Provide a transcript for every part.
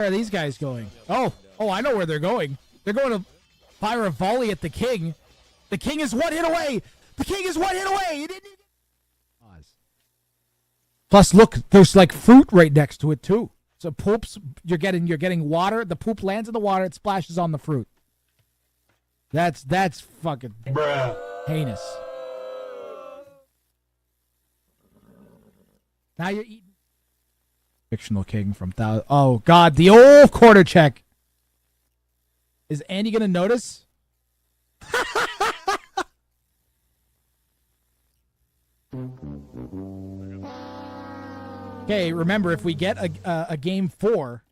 Where are these guys going? Oh, I know where they're going. They're going to fire a volley at the king. The king is one hit away. The king is one hit away. He didn't even... Plus, look, there's like fruit right next to it too. So poops, you're getting water. The poop lands in the water. It splashes on the fruit. That's fucking bruh. Heinous. Now you're eating. Fictional king from thousand. Oh God, the old quarter check. Is Andy gonna notice? Okay, remember, if we get a game 4.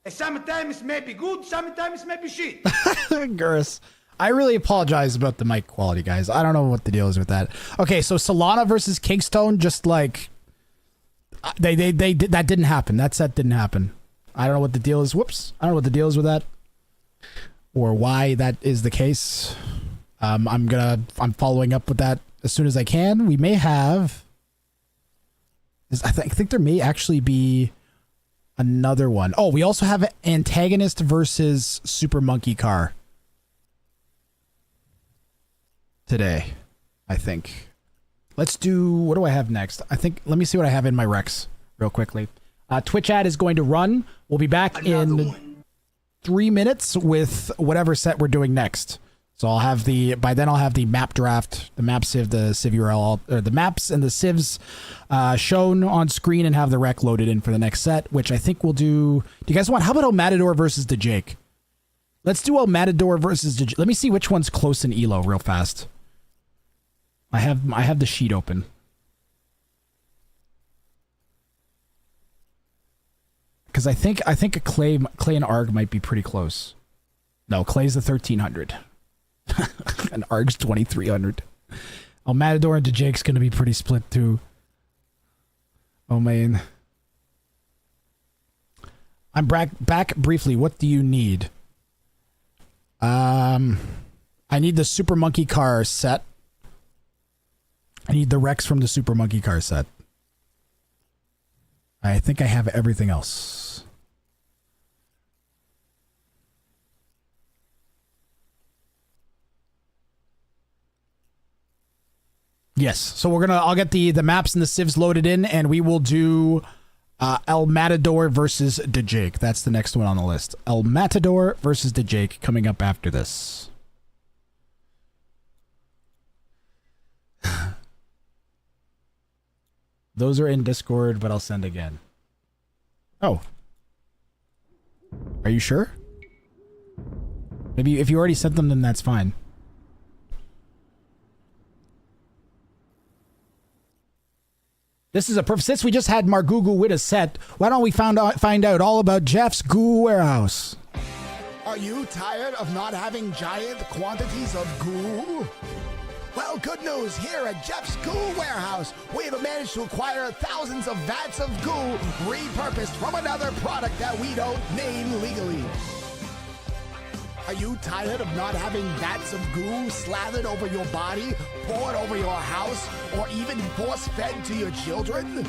Sometimes it may be good, sometimes it may be shit. Gurus, I really apologize about the mic quality, guys. I don't know what the deal is with that. Okay, so Solana versus Kingstone, just like they did, that didn't happen. That set didn't happen. I don't know what the deal is. Whoops, I don't know what the deal is with that, or why that is the case. I'm following up with that as soon as I can. We may have. I think there may actually be another one. Oh, we also have Antagonist versus Super Monkey Car today, I think. Let's do, what do I have next? Let me see what I have in my Rex real quickly. Twitch ad is going to run. We'll be back in 3 minutes with whatever set we're doing next. So by then I'll have the map draft, the map sieve, the civ URL, or the maps and the civs shown on screen, and have the rec loaded in for the next set, which I think we'll do. Do you guys want, how about El Matador versus the Jake? Let's do El Matador versus the Jake. Let me see which one's close in Elo real fast. I have the sheet open. Because I think a Clay and Arg might be pretty close. No, Clay's the 1300. And Arg's 2300. El Matador and Jake's gonna be pretty split too. Oh man. I'm back briefly. What do you need? I need the Super Monkey Car set. I need the Rex from the Super Monkey Car set. I think I have everything else. Yes, so I'll get the maps and the civs loaded in, and we will do El Matador versus DeJake. That's the next one on the list. El Matador versus DeJake coming up after this. Those are in Discord, but I'll send again. Oh. Are you sure? Maybe if you already sent them, then that's fine. This is since we just had Margugu with a set, why don't we find out all about Jeff's Goo Warehouse? Are you tired of not having giant quantities of goo? Well, good news. Here at Jeff's Goo Warehouse, we have managed to acquire thousands of vats of goo repurposed from another product that we don't name legally. Are you tired of not having vats of goo slathered over your body, poured over your house, or even force-fed to your children?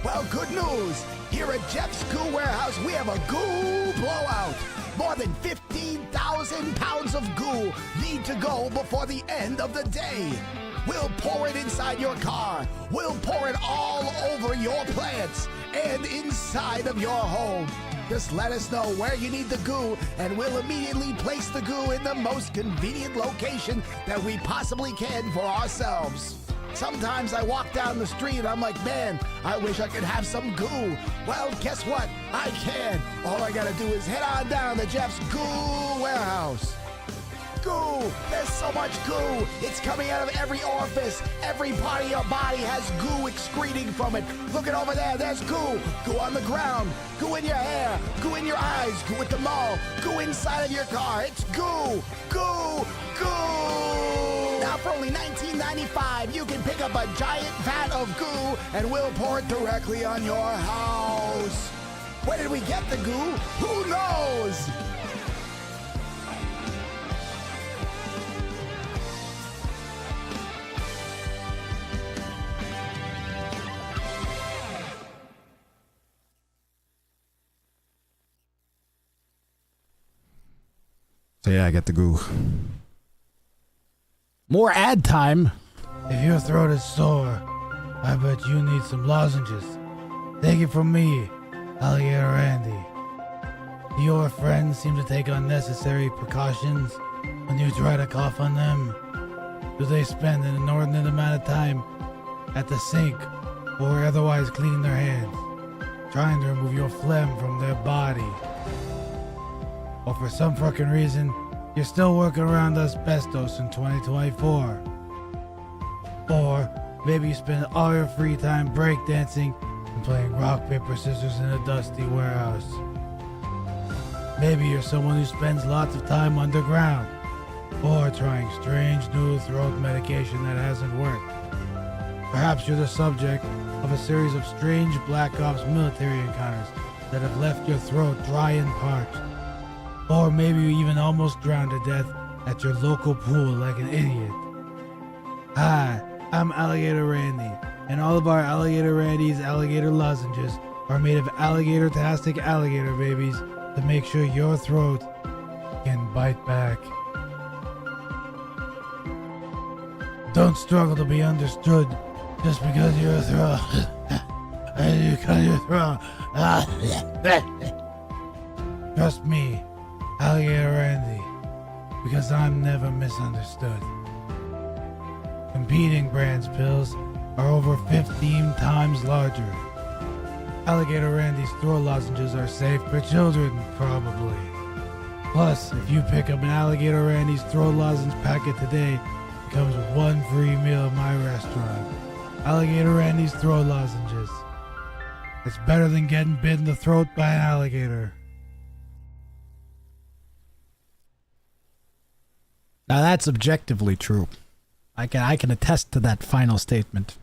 Well, good news. Here at Jeff's Goo Warehouse, we have a goo blowout. More than 15,000 pounds of goo need to go before the end of the day. We'll pour it inside your car. We'll pour it all over your plants and inside of your home. Just let us know where you need the goo, and we'll immediately place the goo in the most convenient location that we possibly can for ourselves. Sometimes I walk down the street and I'm like, man, I wish I could have some goo. Well, guess what? I can. All I gotta do is head on down to Jeff's Goo Warehouse. Goo! There's so much goo! It's coming out of every orifice. Every part of your body has goo excreting from it. Look at over there, there's goo. Goo on the ground. Goo in your hair. Goo in your eyes. Goo at the mall. Goo inside of your car. It's goo! Goo! Goo! Now for only $19.95, you can pick up a giant vat of goo and we'll pour it directly on your house. Where did we get the goo? Who knows? So yeah, I get the goo. More ad time. If your throat is sore, I bet you need some lozenges. Take it from me, Alligator Randy. Do your friends seem to take unnecessary precautions when you try to cough on them? Do they spend an inordinate amount of time at the sink or otherwise cleaning their hands, trying to remove your phlegm from their body? Or for some fucking reason, you're still working around asbestos in 2024. Or maybe you spend all your free time breakdancing and playing rock, paper, scissors in a dusty warehouse. Maybe you're someone who spends lots of time underground, or trying strange new throat medication that hasn't worked. Perhaps you're the subject of a series of strange Black Ops military encounters that have left your throat dry and parched. Or maybe you even almost drowned to death at your local pool like an idiot. Hi, I'm Alligator Randy, and all of our Alligator Randy's alligator lozenges are made of alligator-tastic alligator babies to make sure your throat can bite back. Don't struggle to be understood just because your throat and you cut your throat. Trust me, Alligator Randy, because I'm never misunderstood. Competing brands' pills are over 15 times larger. Alligator Randy's throat lozenges are safe for children, probably. Plus, if you pick up an Alligator Randy's throat lozenge packet today, it comes with one free meal at my restaurant. Alligator Randy's throat lozenges. It's better than getting bit in the throat by an alligator. Now that's objectively true. I can attest to that final statement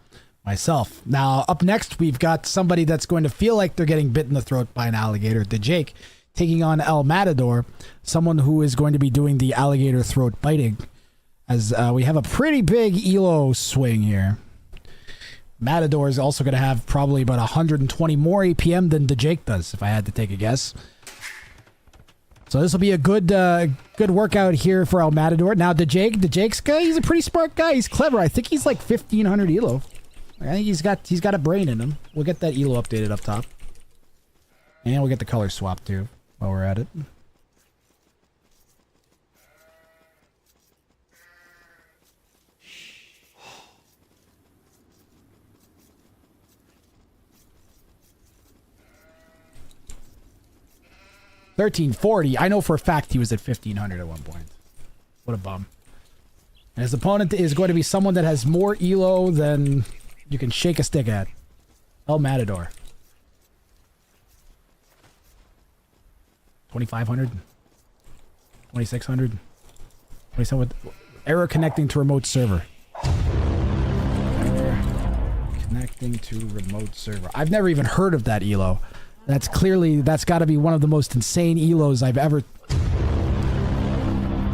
myself. Now, up next, we've got somebody that's going to feel like they're getting bit in the throat by an alligator, the Jake, taking on El Matador, someone who is going to be doing the alligator throat biting, as we have a pretty big ELO swing here. Matador is also going to have probably about 120 more APM than the Jake does, if I had to take a guess. So this will be a good workout here for El Matador. Now, Jake's guy, he's a pretty smart guy. He's clever. I think he's like 1,500 ELO. I think he's got a brain in him. We'll get that ELO updated up top. And we'll get the color swap too while we're at it. $1,340. I know for a fact he was at 1,500 at one point. What a bum. And his opponent is going to be someone that has more ELO than you can shake a stick at. El Matador. 2,500. 2,600. 27. Error connecting to remote server. Error connecting to remote server. I've never even heard of that ELO. That's got to be one of the most insane ELOs I've ever...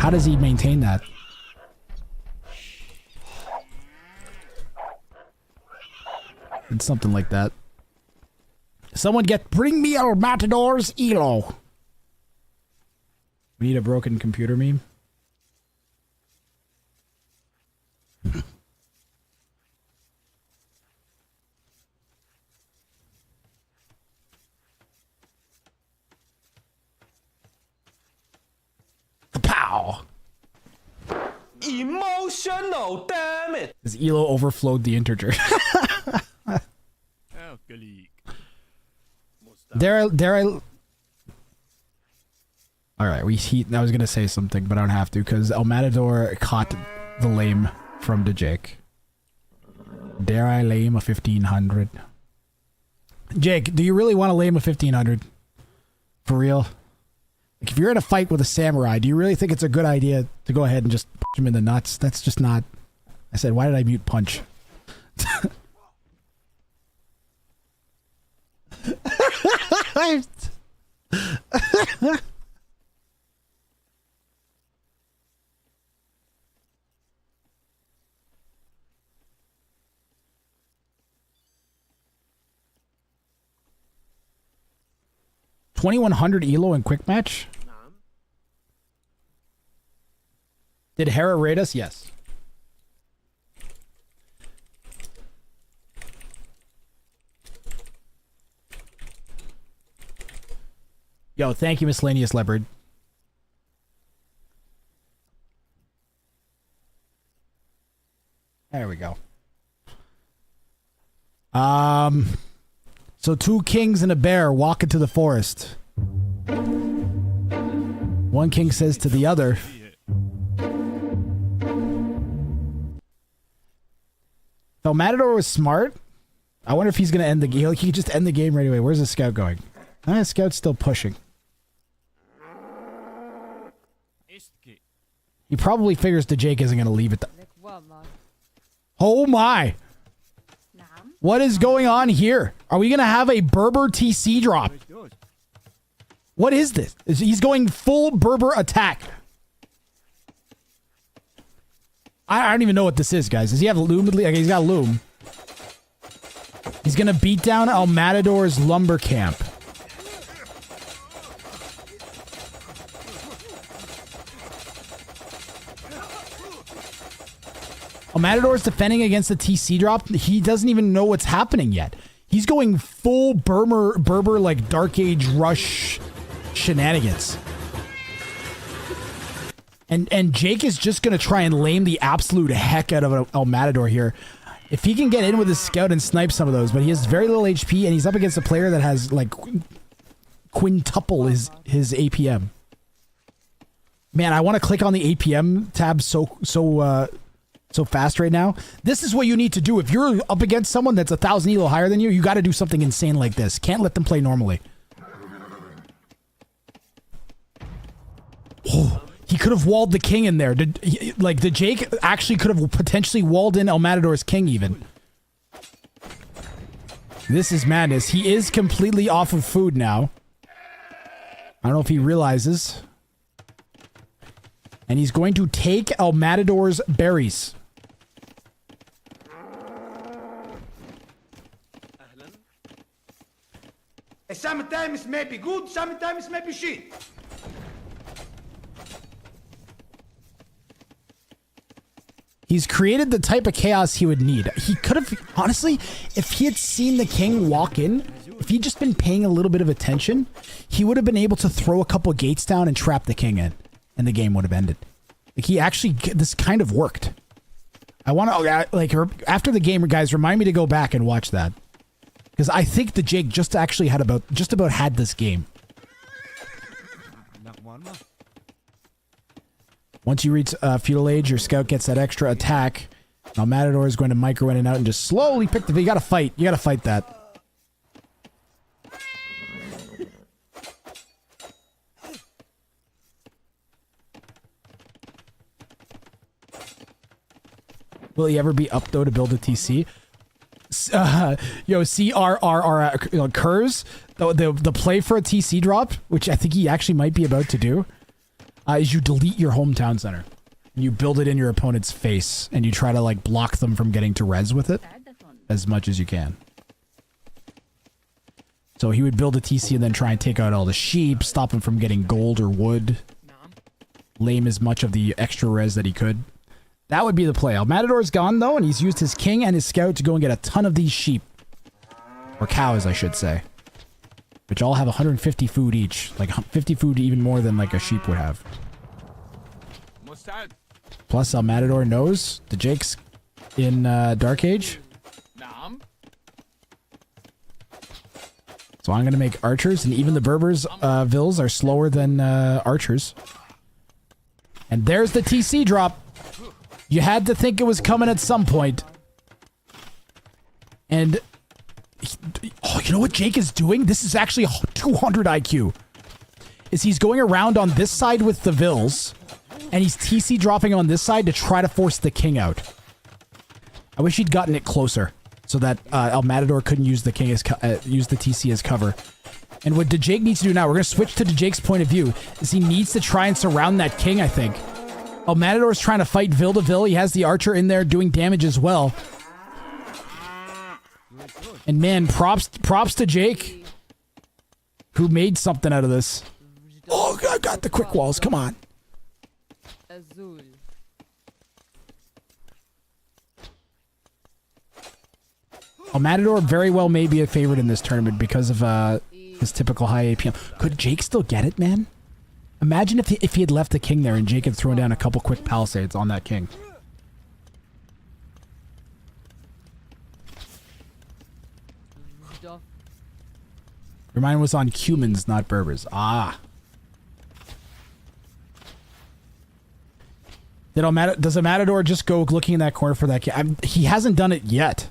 How does he maintain that? It's something like that. Someone bring me El Matador's ELO. We need a broken computer meme. Pow! Emotional, damn it! His ELO overflowed the integer. Dare I... Alright, I was gonna say something, but I don't have to, because El Matador caught the lame from the Jake. Dare I lame a 1,500? Jake, do you really want to lame a 1,500? For real? Like, if you're in a fight with a samurai, do you really think it's a good idea to go ahead and just punch him in the nuts? That's just not... I said, why did I mute punch? $2,100 ELO in quick match? Did Hera raid us? Yes. Yo, thank you, Miscellaneous Leopard. There we go. So 2 kings and a bear walk into the forest. One king says to the other, if El Matador was smart, I wonder if he's going to end the game. He could just end the game right away. Where's the scout going? The scout's still pushing. He probably figures the Jake isn't going to leave it. Oh my! What is going on here? Are we going to have a Berber TC drop? What is this? He's going full Berber attack. I don't even know what this is, guys. Does he have loom? Okay, he's got loom. He's going to beat down El Matador's lumber camp. El Matador's defending against the TC drop. He doesn't even know what's happening yet. He's going full Berber like Dark Age Rush shenanigans. And Jake is just going to try and lame the absolute heck out of El Matador here. If he can get in with his scout and snipe some of those, but he has very little HP and he's up against a player that has like quintuple his APM. Man, I want to click on the APM tab so fast right now. This is what you need to do. If you're up against someone that's 1,000 elo higher than you, you got to do something insane like this. Can't let them play normally. Oh, he could have walled the king in there. The Jake actually could have potentially walled in El Matador's king even. This is madness. He is completely off of food now. I don't know if he realizes. And he's going to take El Matador's berries. Sometimes may be good, sometimes may be shit. He's created the type of chaos he would need. He could have, honestly, if he had seen the king walk in, if he'd just been paying a little bit of attention, he would have been able to throw a couple gates down and trap the king in. And the game would have ended. Like, he actually, this kind of worked. I want to, like, after the game, guys, remind me to go back and watch that. Because I think the Jake just actually had just about had this game. Once you reach feudal age, your scout gets that extra attack. Now Matador is going to micro in and out and just slowly pick the... You gotta fight. You gotta fight that. Will he ever be up, though, to build a TC? Yo, CRRR occurs. The play for a TC drop, which I think he actually might be about to do, is you delete your hometown center. And you build it in your opponent's face, and you try to, like, block them from getting to res with it as much as you can. So he would build a TC and then try and take out all the sheep, stop them from getting gold or wood, lame as much of the extra res that he could. That would be the play. El Matador's gone, though, and he's used his king and his scout to go and get a ton of these sheep. Or cows, I should say. Which all have 150 food each. Like, 50 food even more than, like, a sheep would have. Plus, El Matador knows the Jake's in Dark Age. So I'm going to make archers, and even the Berbers' vills are slower than archers. And there's the TC drop. You had to think it was coming at some point. And... oh, you know what Jake is doing? This is actually 200 IQ. Is he's going around on this side with the vills, and he's TC dropping on this side to try to force the king out. I wish he'd gotten it closer, so that El Matador couldn't use the king as use the TC as cover. And what Jake needs to do now, we're going to switch to Jake's point of view, is he needs to try and surround that king, I think. El Matador's trying to fight Vil to Vil. He has the archer in there doing damage as well. And man, props to Jake, who made something out of this. Oh, I got the quick walls. Come on. Matador very well may be a favorite in this tournament because of his typical high APM. Could Jake still get it, man? Imagine if he had left the king there and Jake had thrown down a couple quick palisades on that king. Mine was on Cumans, not Berbers. Ah. Does a Matador just go looking in that corner for that king? He hasn't done it yet.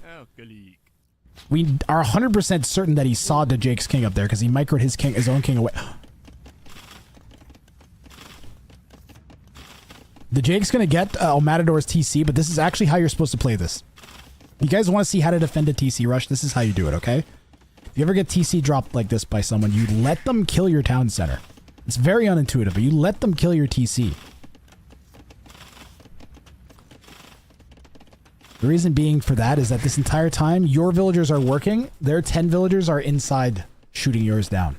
We are 100% certain that he saw the Jake's king up there because he microed his own king away. The Jake's going to get Matador's TC, but this is actually how you're supposed to play this. You guys want to see how to defend a TC rush? This is how you do it, okay? If you ever get TC dropped like this by someone, you let them kill your town center. It's very unintuitive, but you let them kill your TC. The reason being for that is that this entire time, your villagers are working. Their 10 villagers are inside shooting yours down.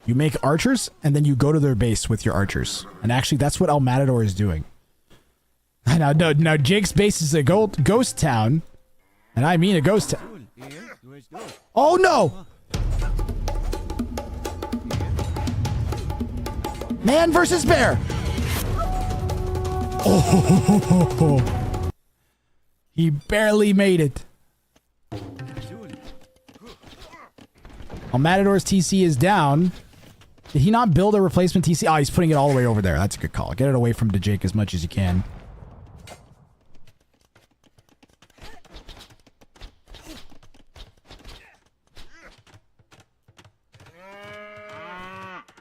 You make archers, and then you go to their base with your archers. And actually, that's what El Matador is doing. Now Jake's base is a ghost town. And I mean a ghost town. Oh, no! Man versus bear! Oh! He barely made it. El Matador's TC is down. Did he not build a replacement TC? Oh, he's putting it all the way over there. That's a good call. Get it away from Jake as much as you can.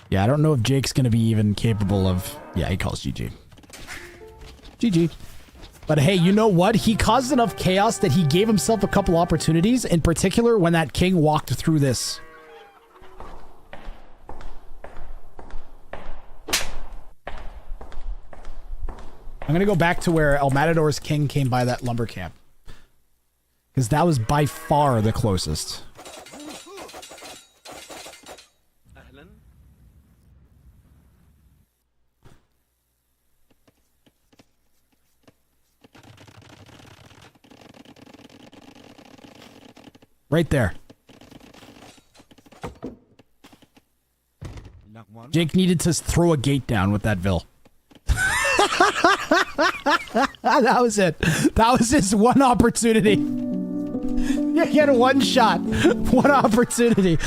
Yeah, I don't know if Jake's going to be even capable of... Yeah, he calls GG. GG. But hey, you know what? He caused enough chaos that he gave himself a couple opportunities, in particular when that king walked through this. I'm going to go back to where El Matador's king came by that lumber camp. Because that was by far the closest. Right there. Jake needed to throw a gate down with that Vil. That was it. That was his one opportunity. You get one shot. One opportunity.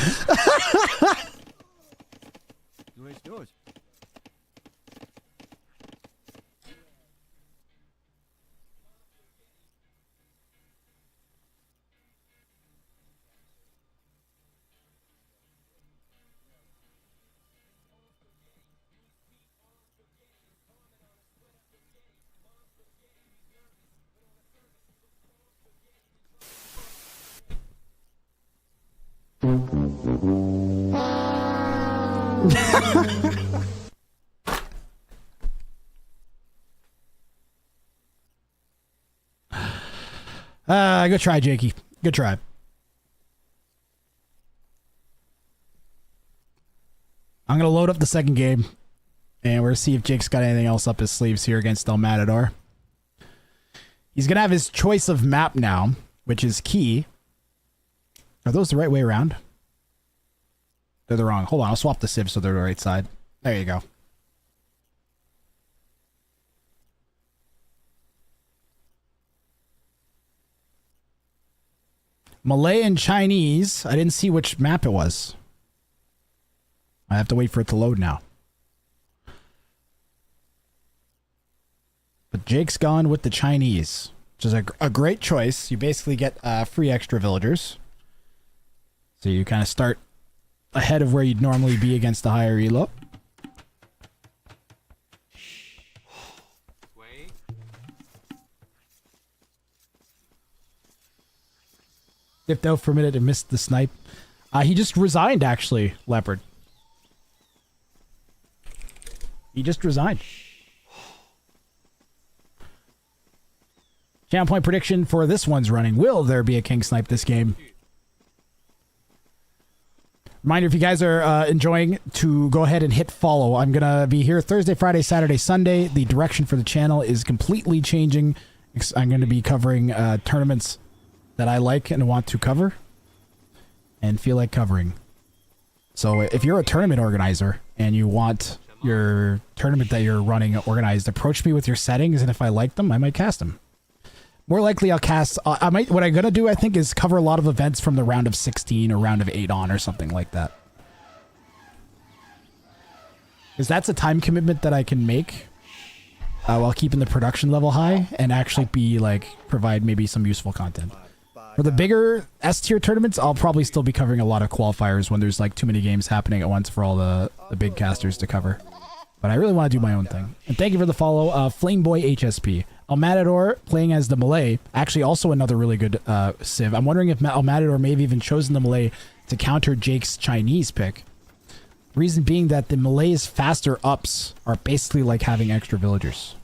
Good try, Jakey. Good try. I'm going to load up the second game, and we're going to see if Jake's got anything else up his sleeves here against El Matador. He's going to have his choice of map now, which is key. Are those the right way around? They're the wrong. Hold on, I'll swap the civs so they're the right side. There you go. Malay and Chinese. I didn't see which map it was. I have to wait for it to load now. But Jake's gone with the Chinese, which is a great choice. You basically get free extra villagers. So you kind of start ahead of where you'd normally be against the higher elo. Dipped out for a minute and missed the snipe. He just resigned, actually, Leopard. He just resigned. Channel point prediction for this one's running. Will there be a king snipe this game? Reminder, if you guys are enjoying, to go ahead and hit follow. I'm going to be here Thursday, Friday, Saturday, Sunday. The direction for the channel is completely changing I'm going to be covering tournaments that I like and want to cover and feel like covering. So if you're a tournament organizer and you want your tournament that you're running organized, approach me with your settings, and if I like them, I might cast them. More likely I'll cast, what I'm going to do, I think, is cover a lot of events from the round of 16 or round of 8 on or something like that. Because that's a time commitment that I can make while keeping the production level high and actually be like, provide maybe some useful content. For the bigger S tier tournaments, I'll probably still be covering a lot of qualifiers when there's like too many games happening at once for all the big casters to cover. But I really want to do my own thing. And thank you for the follow, Flameboy HSP. Almatador playing as the Malay, actually also another really good Civ. I'm wondering if Almatador may have even chosen the Malay to counter Jake's Chinese pick. Reason being that the Malay's faster ups are basically like having extra villagers.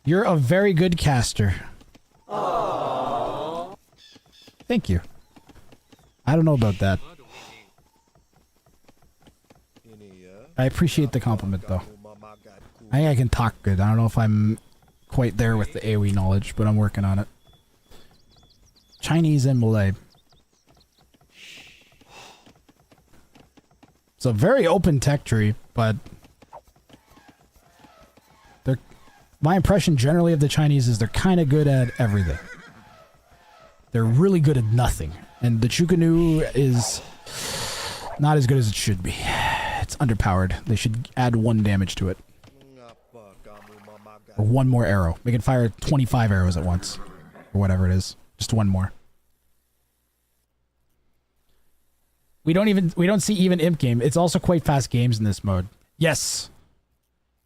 You're a very good caster. Aww. Thank you. I don't know about that. I appreciate the compliment, though. I think I can talk good. I don't know if I'm quite there with the AoE knowledge, but I'm working on it. Chinese and Malay. It's a very open tech tree, but they're... My impression generally of the Chinese is they're kind of good at everything. They're really good at nothing. And the Chukanu is not as good as it should be. It's underpowered. They should add 1 damage to it. Or 1 more arrow. They can fire 25 arrows at once. Or whatever it is. Just 1 more. We don't see even imp game. It's also quite fast games in this mode. Yes.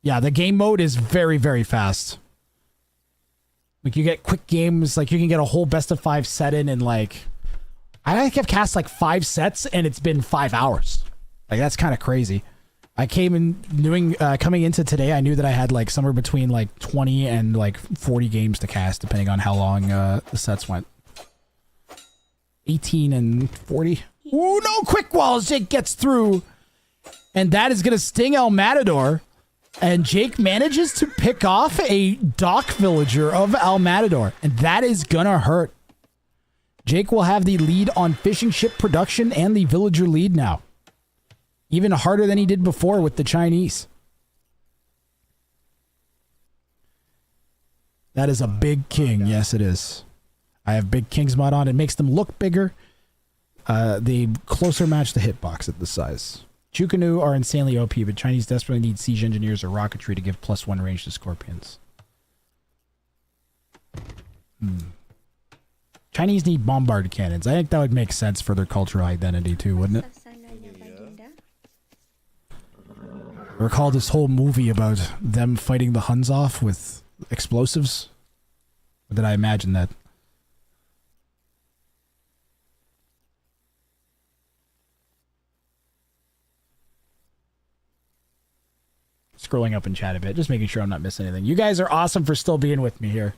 Yeah, the game mode is very, very fast. Like, you get quick games, like, you can get a whole best of 5 set in like... I think I've cast, like, 5 sets, and it's been 5 hours. Like, that's kind of crazy. I came in, coming into today, I knew that I had, like, somewhere between, like, 20 and, like, 40 games to cast, depending on how long the sets went. 18 and 40. Ooh, no quick walls! Jake gets through. And that is going to sting El Matador. And Jake manages to pick off a dock villager of El Matador. And that is gonna hurt. Jake will have the lead on fishing ship production and the villager lead now. Even harder than he did before with the Chinese. That is a big king. Yes, it is. I have big king's mod on. It makes them look bigger. They closer match the hitbox at the size. Chukanu are insanely OP, but Chinese desperately need siege engineers or rocketry to give +1 range to scorpions. Chinese need bombard cannons. I think that would make sense for their cultural identity too, wouldn't it? I recall this whole movie about them fighting the Huns off with explosives. Or did I imagine that? Scrolling up in chat a bit, just making sure I'm not missing anything. You guys are awesome for still being with me here.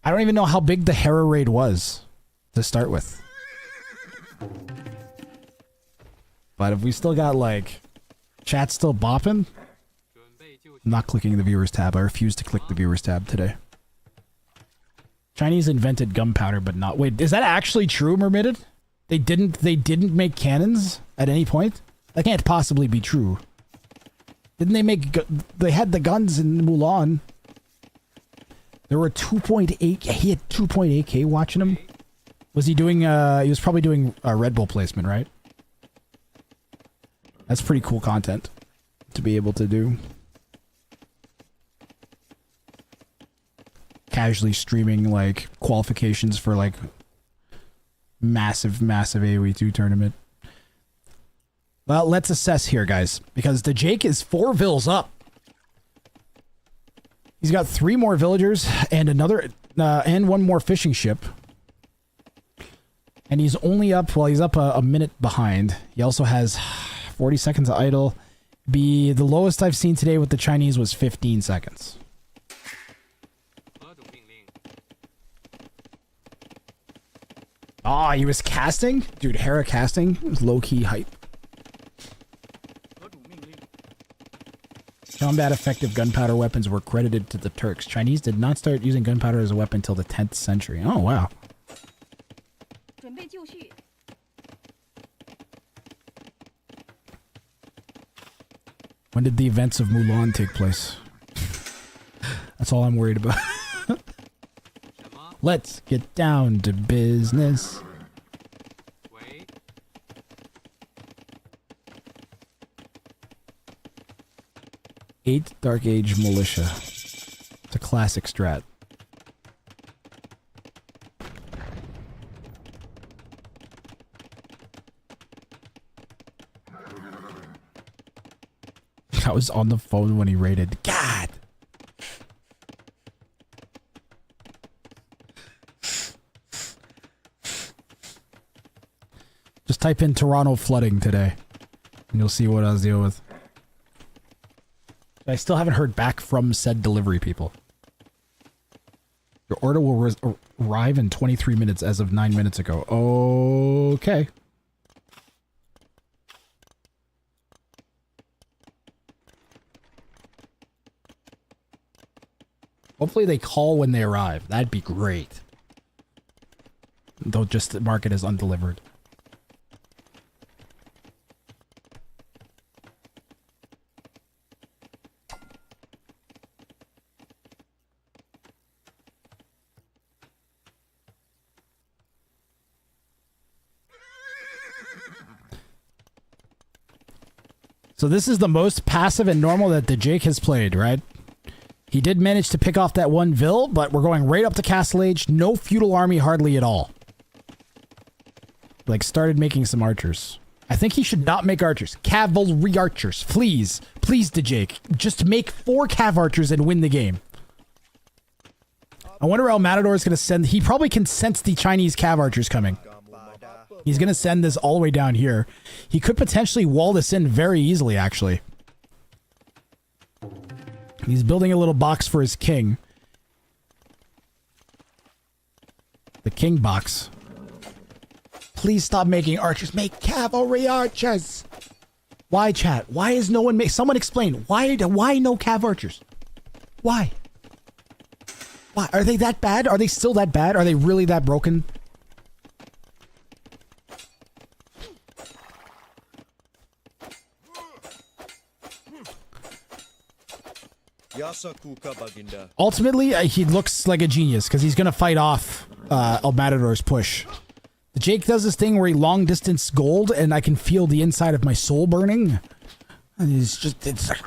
I don't even know how big the Hera raid was to start with. But if we still got, like, chat still bopping, I'm not clicking the viewers tab. I refuse to click the viewers tab today. Chinese invented gunpowder, but not... Wait, is that actually true, Mermitted? They didn't make cannons at any point? That can't possibly be true. Didn't they make... They had the guns in Mulan. There were 2.8... He had 2.8k watching him. Was he doing... He was probably doing Red Bull placement, right? That's pretty cool content to be able to do. Casually streaming, like, qualifications for, like, massive AoE 2 tournament. Well, let's assess here, guys, because the Jake is 4 vills up. He's got 3 more villagers and another, and 1 more fishing ship. And he's only up, well, he's up a minute behind. He also has 40 seconds of idle. The lowest I've seen today with the Chinese was 15 seconds. Oh, he was casting? Dude, Hera casting was low-key hype. Combat effective gunpowder weapons were credited to the Turks. Chinese did not start using gunpowder as a weapon until the 10th century. Oh, wow. When did the events of Mulan take place? That's all I'm worried about. Let's get down to business. Eighth Dark Age Militia. It's a classic strat. I was on the phone when he raided. God! Just type in Toronto flooding today, and you'll see what I was dealing with. I still haven't heard back from said delivery people. Your order will arrive in 23 minutes as of 9 minutes ago. Okay. Hopefully they call when they arrive. That'd be great. They'll just mark it as undelivered. So this is the most passive and normal that the Jake has played, right? He did manage to pick off that one Vil, but we're going right up to Castle Age. No feudal army hardly at all. Like, started making some archers. I think he should not make archers. Cavalry archers, please. Please, the Jake. Just make 4 cav archers and win the game. I wonder how Matador is going to send... He probably can sense the Chinese cav archers coming. He's going to send this all the way down here. He could potentially wall this in very easily, actually. He's building a little box for his king. The king box. Please stop making archers. Make cavalry archers. Why, chat? Why is no one make... Someone explain. Why no cav archers? Why? Why? Are they that bad? Are they still that bad? Are they really that broken? Ultimately, he looks like a genius because he's going to fight off El Matador's push. The Jake does this thing where he long distance gold and I can feel the inside of my soul burning. And he's just... It's like...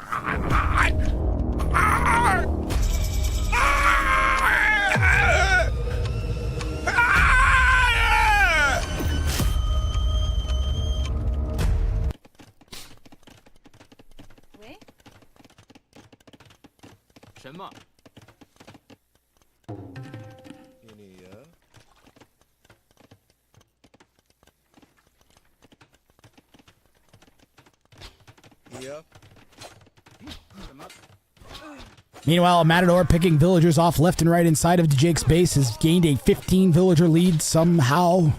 Meanwhile, Matador picking villagers off left and right inside of the Jake's base has gained a 15 villager lead somehow.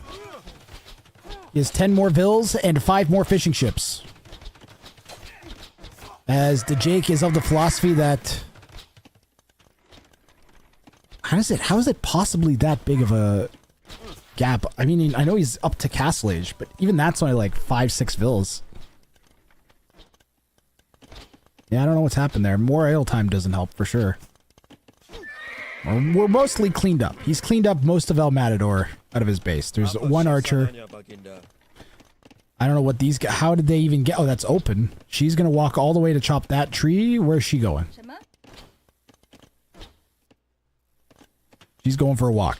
He has 10 more vills and 5 more fishing ships. As the Jake is of the philosophy that... How is it possibly that big of a gap? I mean, I know he's up to Castle Age, but even that's only like 5-6 vills. Yeah, I don't know what's happened there. More ale time doesn't help for sure. We're mostly cleaned up. He's cleaned up most of El Matador out of his base. There's one archer. I don't know what these guys... How did they even get... Oh, that's open. She's going to walk all the way to chop that tree. Where's she going? She's going for a walk.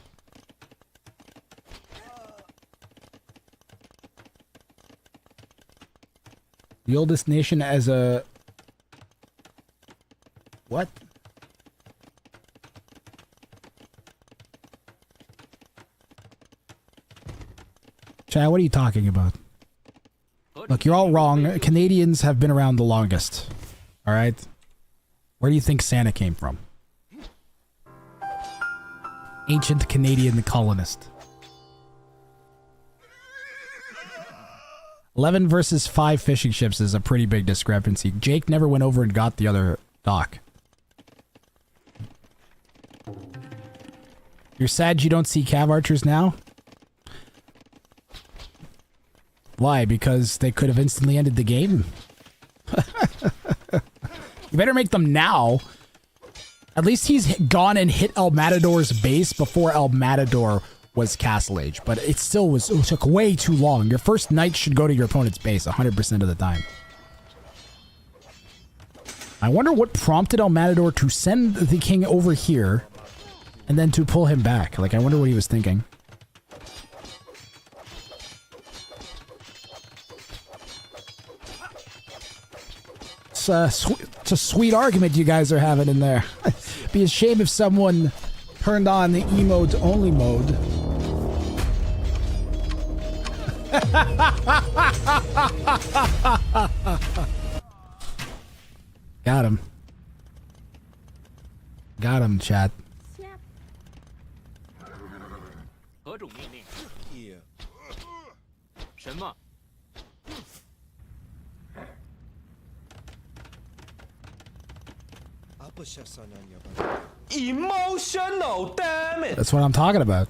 The oldest nation as a... What? Chad, what are you talking about? Look, you're all wrong. Canadians have been around the longest. Alright? Where do you think Santa came from? Ancient Canadian colonist. 11 versus 5 fishing ships is a pretty big discrepancy. Jake never went over and got the other dock. You're sad you don't see cav archers now? Why? Because they could have instantly ended the game? You better make them now. At least he's gone and hit El Matador's base before El Matador was Castle Age, but it took way too long. Your first knight should go to your opponent's base 100% of the time. I wonder what prompted El Matador to send the king over here and then to pull him back. Like, I wonder what he was thinking. It's a sweet argument you guys are having in there. Be a shame if someone turned on the emotes only mode. Got him. Got him, chat. 何种命令？什么？ Emotional, damn it! That's what I'm talking about.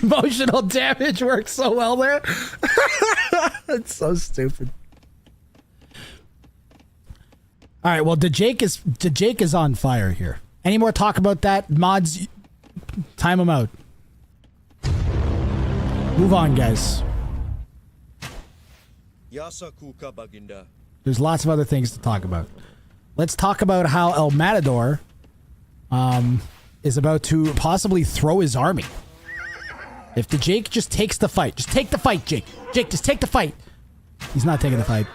Emotional damage works so well there. It's so stupid. All right, well, the Jake is on fire here. Any more talk about that? Mods, time them out. Move on, guys. There's lots of other things to talk about. Let's talk about how El Matador is about to possibly throw his army. If the Jake just takes the fight. Just take the fight, Jake. Jake, just take the fight. He's not taking the fight.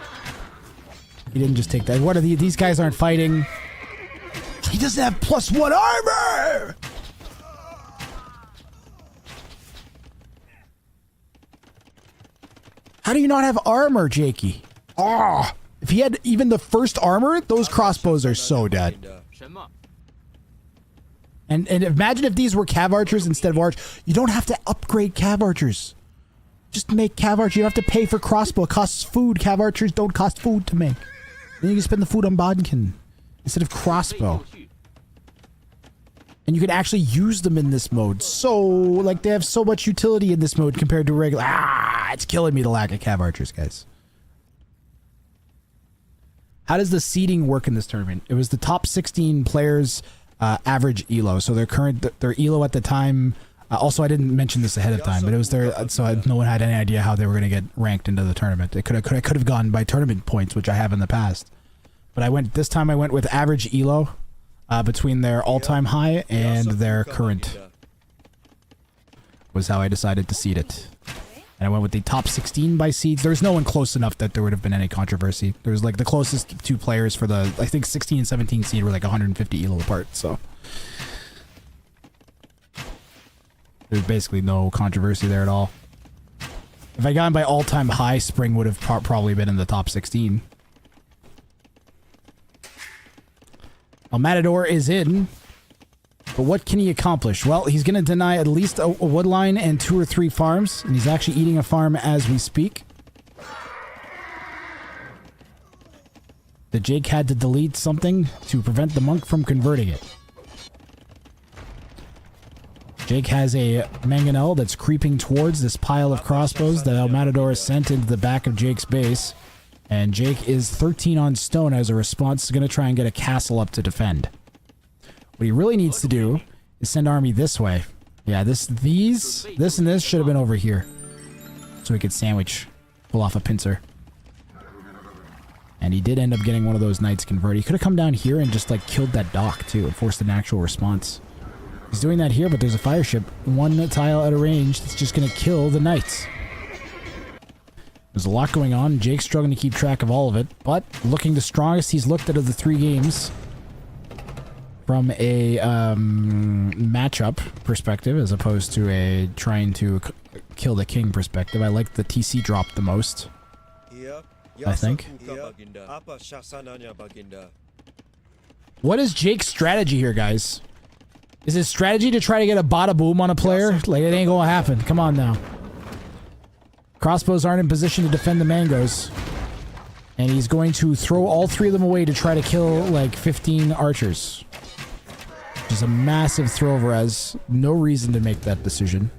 He didn't just take that. What are these guys aren't fighting. He doesn't have +1 armor! How do you not have armor, Jakey? Ah! If he had even the first armor, those crossbows are so dead. And imagine if these were cav archers instead of arch. You don't have to upgrade cav archers. Just make cav archers. You don't have to pay for crossbow. It costs food. Cav archers don't cost food to make. Then you can spend the food on bodkin instead of crossbow. And you can actually use them in this mode. So, like, they have so much utility in this mode compared to regular. Ah, it's killing me, the lack of cav archers, guys. How does the seeding work in this tournament? It was the top 16 players average elo. So their elo at the time. Also, I didn't mention this ahead of time, but it was their. So no one had any idea how they were going to get ranked into the tournament. It could have gone by tournament points, which I have in the past. But this time I went with average elo between their all-time high and their current. Was how I decided to seed it. And I went with the top 16 by seeds. There was no one close enough that there would have been any controversy. There was like the closest two players for the, I think 16 and 17 seed were like 150 elo apart. So there's basically no controversy there at all. If I got by all-time high, Spring would have probably been in the top 16. El Matador is in. But what can he accomplish? Well, he's going to deny at least a wood line and 2 or 3 farms. And he's actually eating a farm as we speak. The Jake had to delete something to prevent the monk from converting it. Jake has a mangonel that's creeping towards this pile of crossbows that El Matador has sent into the back of Jake's base. And Jake is 13 on stone as a response. He's going to try and get a castle up to defend. What he really needs to do is send army this way. Yeah, this and this should have been over here. So he could pull off a pincer. And he did end up getting one of those knights converted. He could have come down here and just like killed that dock too and forced an actual response. He's doing that here, but there's a fire ship 1 tile out of range that's just going to kill the knights. There's a lot going on. Jake's struggling to keep track of all of it, but looking the strongest he's looked out of the 3 games. From a matchup perspective, as opposed to a trying to kill the king perspective, I like the TC drop the most. I think. What is Jake's strategy here, guys? Is his strategy to try to get a bada boom on a player? Like, it ain't gonna happen. Come on now. Crossbows aren't in position to defend the mangoes. And he's going to throw all 3 of them away to try to kill like 15 archers. Which is a massive throw over as no reason to make that decision.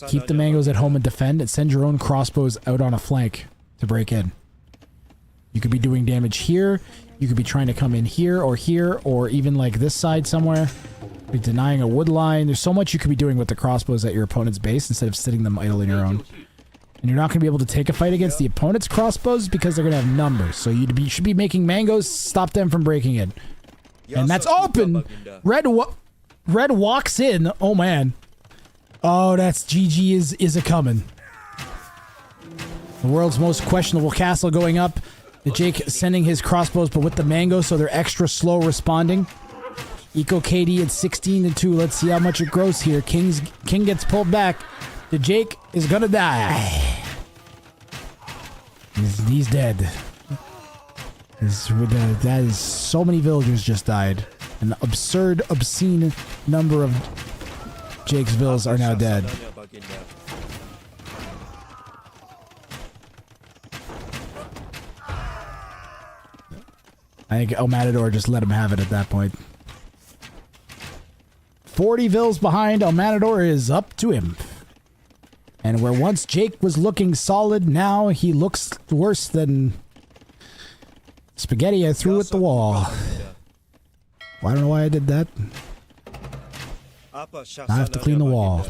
Keep the mangoes at home and defend, and send your own crossbows out on a flank to break in. You could be doing damage here. You could be trying to come in here, or even like this side somewhere. Be denying a wood line. There's so much you could be doing with the crossbows at your opponent's base instead of sitting them idle in your own. And you're not going to be able to take a fight against the opponent's crossbows because they're going to have numbers. So you should be making mangoes stop them from breaking in. And that's open. Red walks in. Oh man. Oh, that's GG is a coming. The world's most questionable castle going up. The Jake sending his crossbows, but with the mango, so they're extra slow responding. Eco KD at 16-2. Let's see how much it grows here. King gets pulled back. The Jake is gonna die. He's dead. That is so many villagers just died. An absurd, obscene number of Jake's villas are now dead. I think El Matador just let him have it at that point. 40 vills behind, El Matador is up to him. And where once Jake was looking solid, now he looks worse than spaghetti I threw at the wall. Well, I don't know why I did that. I have to clean the wall.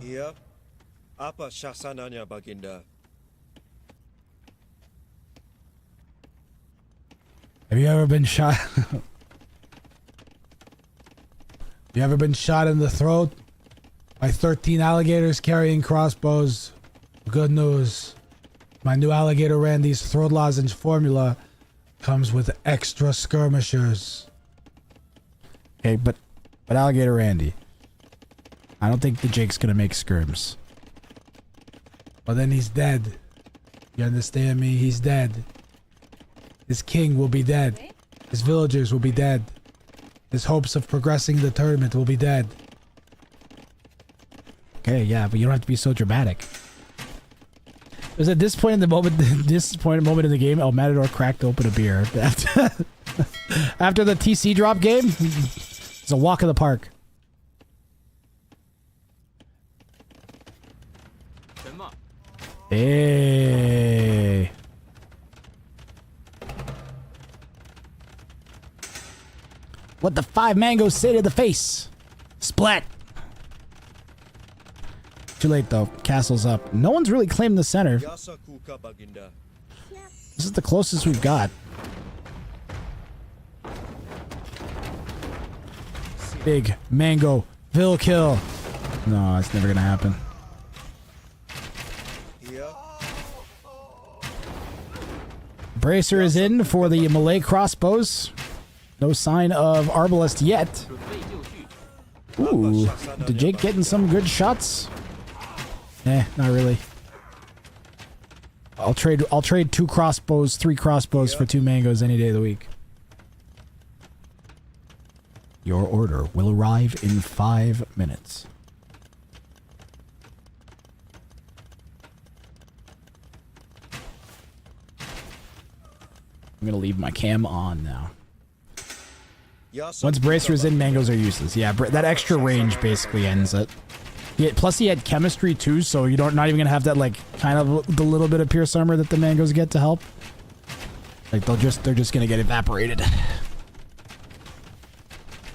Yep. Apa syasananya baginda? Have you ever been shot? You ever been shot in the throat by 13 alligators carrying crossbows? Good news. My new alligator Randy's throat lozenge formula comes with extra skirmishers. Okay, but Alligator Randy, I don't think the Jake's gonna make skirms. Well, then he's dead. You understand me? He's dead. His king will be dead. His villagers will be dead. His hopes of progressing the tournament will be dead. Okay, yeah, but you don't have to be so dramatic. It was at this point in the moment, in the game, El Matador cracked open a beer. After the TC drop game, it's a walk in the park. Hey. What the 5 mangoes say to the face? Splat. Too late though. Castle's up. No one's really claimed the center. This is the closest we've got. Big mango Vill kill. No, it's never gonna happen. Bracer is in for the Malay crossbows. No sign of Arbalest yet. Ooh, did Jake getting some good shots? Eh, not really. I'll trade 2 crossbows, 3 crossbows for 2 mangoes any day of the week. Your order will arrive in 5 minutes. I'm gonna leave my cam on now. Once Bracer is in, mangoes are useless. Yeah, that extra range basically ends it. Plus he had chemistry too, so you're not even gonna have that like kind of the little bit of pierce armor that the mangoes get to help. Like they're just gonna get evaporated.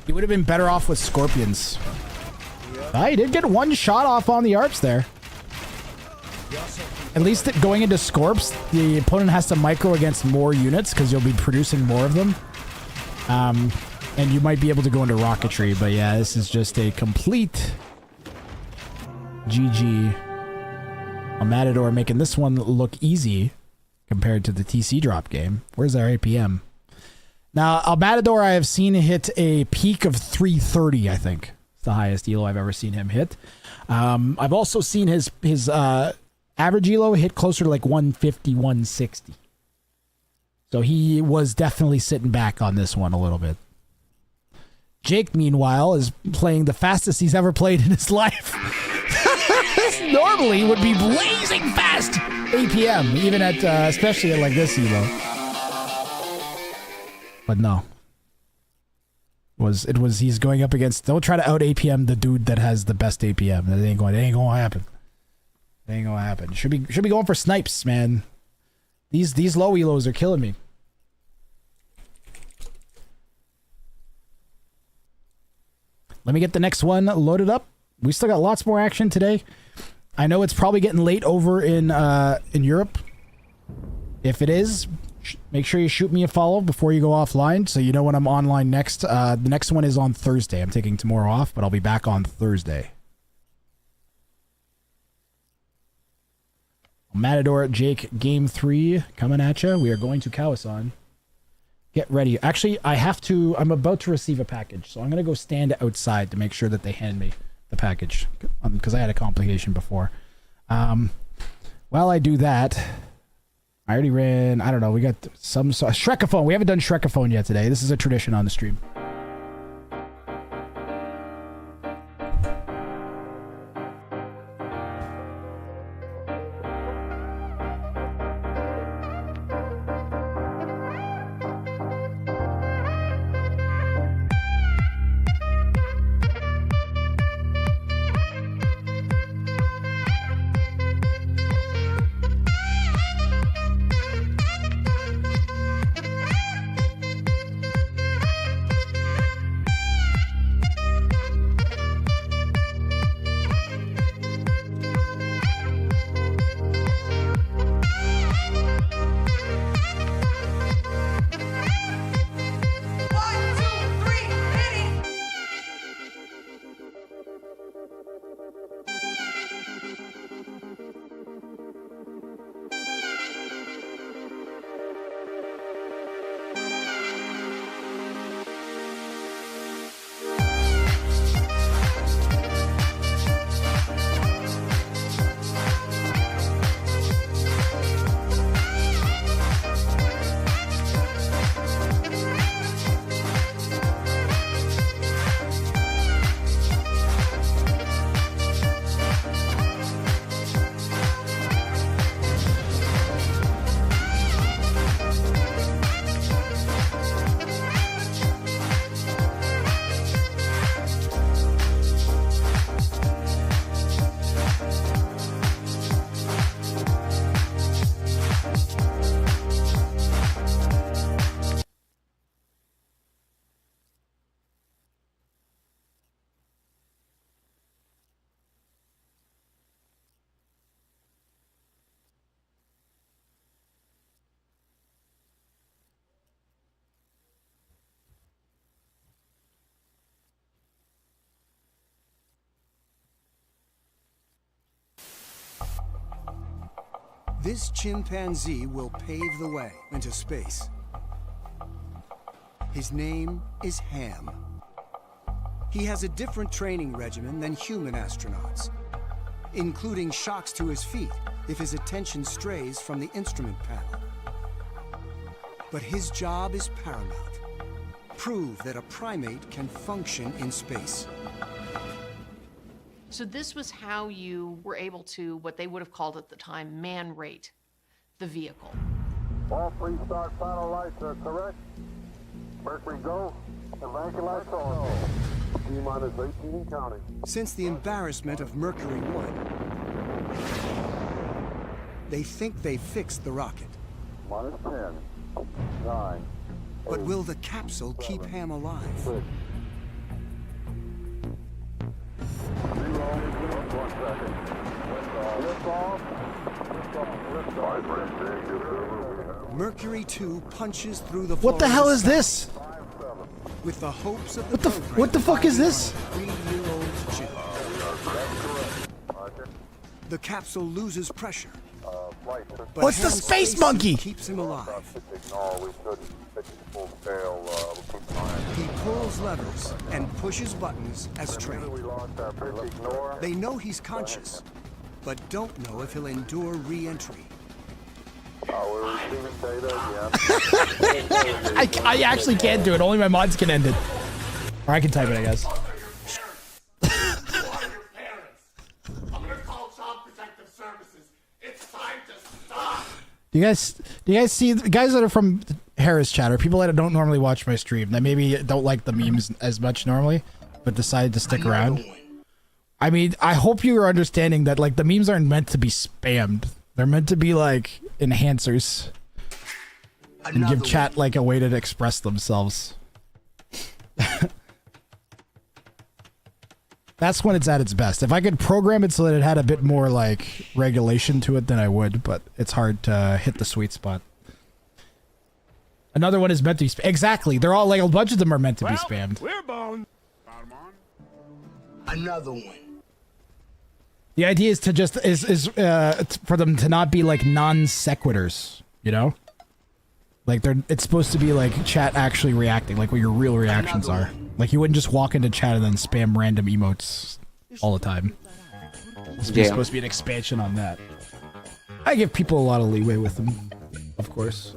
He would have been better off with scorpions. He did get 1 shot off on the ARPs there. At least going into Scorps, the opponent has to micro against more units because you'll be producing more of them. And you might be able to go into rocketry, but yeah, this is just a complete GG. A Matador making this one look easy compared to the TC drop game. Where's our APM? Now, a Matador I have seen hit a peak of 330, I think. It's the highest elo I've ever seen him hit. I've also seen his average elo hit closer to like 150, 160. So he was definitely sitting back on this one a little bit. Jake, meanwhile, is playing the fastest he's ever played in his life. This normally would be blazing fast APM, even at, especially at like this elo. But no. He's going up against, don't try to out APM the dude that has the best APM. That ain't going to happen. It ain't gonna happen. Should be going for snipes, man. These low elos are killing me. Let me get the next one loaded up. We still got lots more action today. I know it's probably getting late over in Europe. If it is, make sure you shoot me a follow before you go offline so you know when I'm online next. The next one is on Thursday. I'm taking tomorrow off, but I'll be back on Thursday. Matador Jake Game 3 coming at you. We are going to Kawasan. Get ready. Actually, I'm about to receive a package, so I'm going to go stand outside to make sure that they hand me the package, because I had a complication before. While I do that, I already ran, I don't know, we got some Shrekaphone. We haven't done Shrekaphone yet today. This is a tradition on the stream. This chimpanzee will pave the way into space. His name is Ham. He has a different training regimen than human astronauts, including shocks to his feet if his attention strays from the instrument panel. But his job is paramount. Prove that a primate can function in space. So this was how you were able to, what they would have called at the time, man-rate the vehicle. All three start panel lights are correct. Mercury go. Evacuate lights on. T-minus 18 counting. Since the embarrassment of Mercury 1, they think they fixed the rocket. Minus 10, 9. But will the capsule keep Ham alive? 6. 0, 1 second. Lift off. Lift off. Mercury 2 punches through the What the hell is this? with the hopes of the What the fuck is this? 3-year-old Jim. The capsule loses pressure. But What's the Ham's space spacesuit monkey? keeps him alive. He pulls levers and pushes buttons as trained. They know he's conscious, but don't know if he'll endure re-entry. I actually can't do it. Only my mods can end it. Or I can type it, I guess. Do you guys see the guys that are from Harris chat, or people that don't normally watch my stream that maybe don't like the memes as much normally, but decide to stick around? I mean, I hope you are understanding that like the memes aren't meant to be spammed. They're meant to be like enhancers and give chat like a way to express themselves. That's when it's at its best. If I could program it so that it had a bit more like regulation to it, then I would, but it's hard to hit the sweet spot. Another one is meant to be exactly. They're all like a bunch of them are meant to be spammed. We're bone. Another one. The idea is to just for them to not be like non sequiturs, you know? Like it's supposed to be like chat actually reacting, like what your real reactions are. Like you wouldn't just walk into chat and then spam random emotes all the time. It's supposed to be an expansion on that. I give people a lot of leeway with them, of course.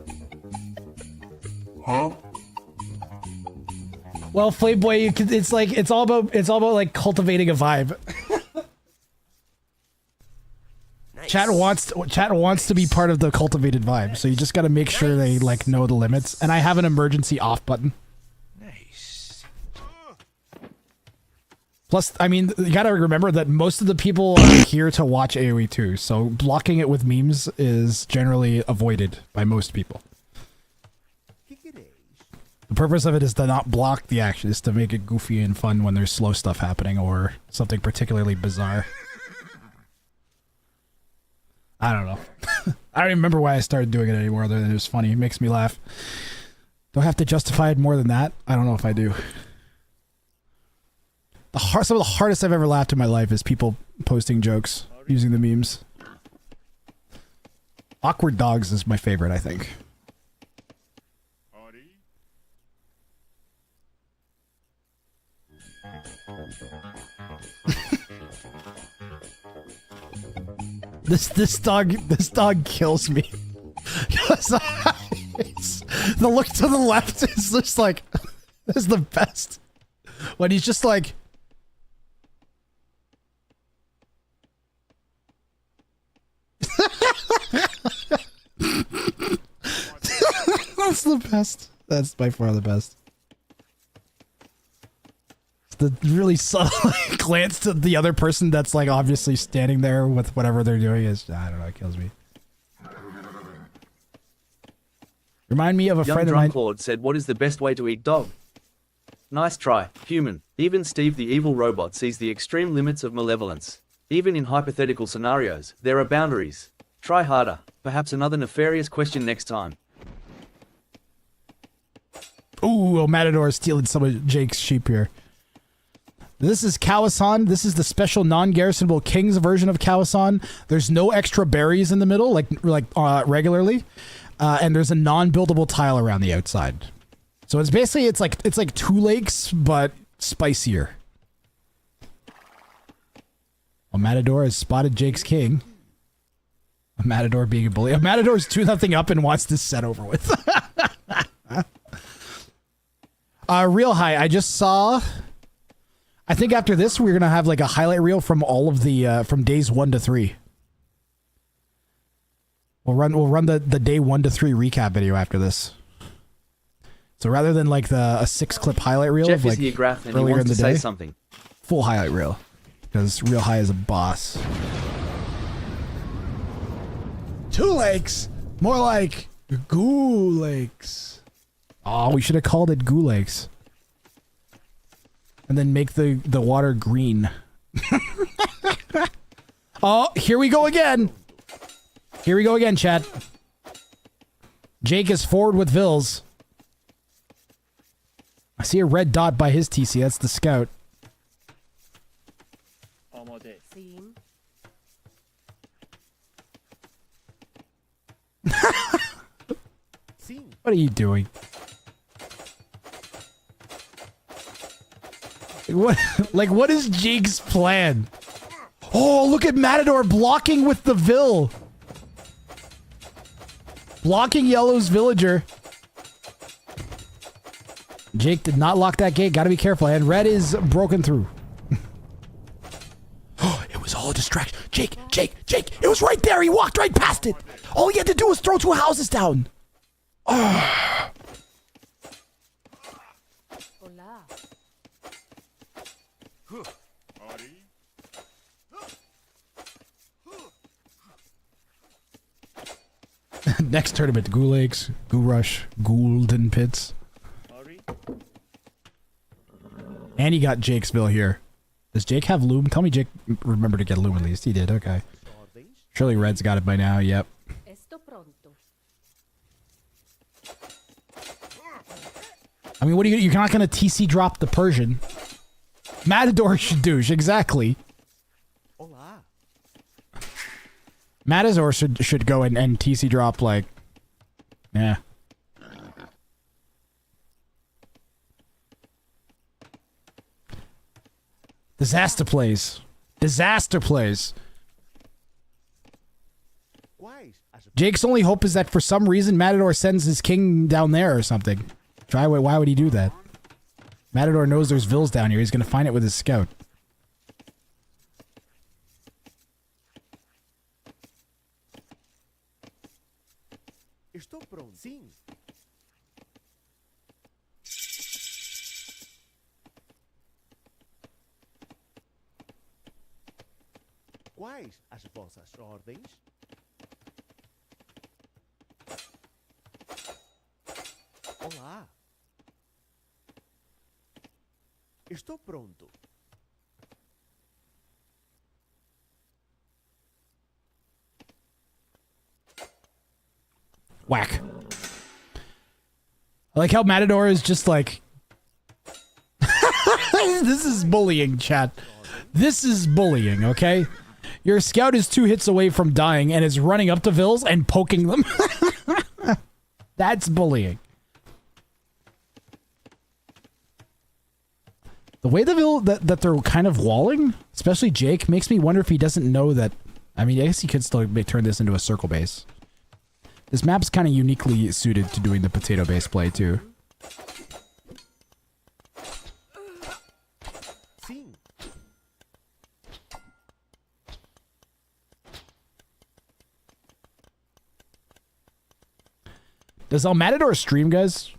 Huh? Well, Playboy, it's all about like cultivating a vibe. Chat wants to be part of the cultivated vibe, so you just got to make sure they like know the limits. And I have an emergency off button. Nice. Plus, I mean, you got to remember that most of the people are here to watch AoE too, so blocking it with memes is generally avoided by most people. The purpose of it is to not block the action, is to make it goofy and fun when there's slow stuff happening or something particularly bizarre. I don't know. I don't even remember why I started doing it anymore, other than it was funny. It makes me laugh. Do I have to justify it more than that? I don't know if I do. Some of the hardest I've ever laughed in my life is people posting jokes using the memes. Awkward dogs is my favorite, I think. This dog kills me. The look to the left is just like is the best. When he's just like that's the best. That's by far the best. The really subtle glance to the other person that's like obviously standing there with whatever they're doing is, I don't know, it kills me. Remind me of a friend of mine. Claude said, "What is the best way to eat dog?" Nice try, human. Even Steve the evil robot sees the extreme limits of malevolence. Even in hypothetical scenarios, there are boundaries. Try harder. Perhaps another nefarious question next time. Ooh, Matador is stealing some of Jake's sheep here. This is Kawasan. This is the special non-garrisonable King's version of Kawasan. There's no extra berries in the middle, like regularly, and there's a non-buildable tile around the outside. So it's basically it's like 2 lakes but spicier. A Matador has spotted Jake's King. A Matador being a bully. A Matador's 2-0 up and wants this set over with. Real high. I just saw. I think after this, we're going to have like a highlight reel from all of the, from days 1 to 3. We'll run the day 1 to 3 recap video after this. So rather than like a 6-clip highlight reel Jeff of like is here, Graf, and he earlier in wants the to say day, something. full highlight reel. Because Real High is a boss. 2 lakes? More like Goo Lakes. Oh, we should have called it Goo Lakes. And then make the water green. Oh, here we go again. Here we go again, chat. Jake is forward with Vils. I see a red dot by his TC. That's the scout. What are you doing? What is Jake's plan? Oh, look at Matador blocking with the Vil. Blocking Yellow's villager. Jake did not lock that gate. Gotta be careful. And red is broken through. Oh, it was all a distraction. Jake. It was right there. He walked right past it. All he had to do was throw 2 houses down. Oh. Next tournament, Gulags, Goo Rush, Golden Pits. And he got Jakesville here. Does Jake have loom? Tell me Jake remember to get loom at least. He did, okay. Surely Red's got it by now, yep. I mean, what are you, you're not gonna TC drop the Persian. Matador should douche, exactly. Matador should go and TC drop, like, yeah. Disaster plays. Jake's only hope is that for some reason Matador sends his king down there or something. Why would he do that? Matador knows there's vills down here. He's gonna find it with his scout. Estou pronto. Sim. Quais as vossas ordens? Olá. Estou pronto. Whack. I like how Matador is just like... This is bullying, chat. This is bullying, okay? Your scout is 2 hits away from dying and is running up to vills and poking them. That's bullying. The way that they're kind of walling, especially Jake, makes me wonder if he doesn't know that... I mean, I guess he could still turn this into a circle base. This map's kind of uniquely suited to doing the potato-based play, too. Does El Matador stream, guys?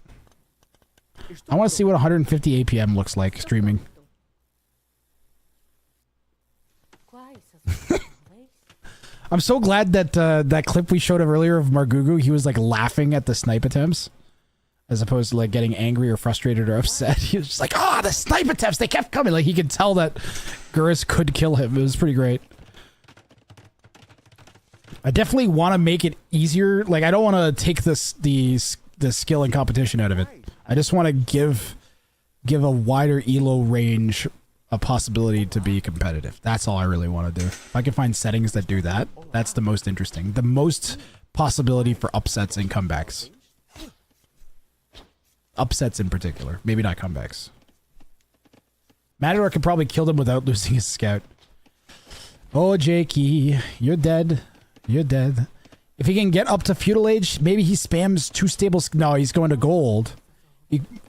I want to see what 150 APM looks like streaming. I'm so glad that that clip we showed earlier of Margugu, he was like laughing at the snipe attempts as opposed to like getting angry or frustrated or upset. He was just like, oh, the snipe attempts, they kept coming. Like he could tell that Gurus could kill him. It was pretty great. I definitely want to make it easier. Like I don't want to take the skill and competition out of it. I just want to give a wider elo range a possibility to be competitive. That's all I really want to do. If I can find settings that do that, that's the most interesting. The most possibility for upsets and comebacks. Upsets in particular. Maybe not comebacks. Matador could probably kill them without losing his scout. Oh, Jakey, you're dead. You're dead. If he can get up to feudal age, maybe he spams 2 stable... No, he's going to gold.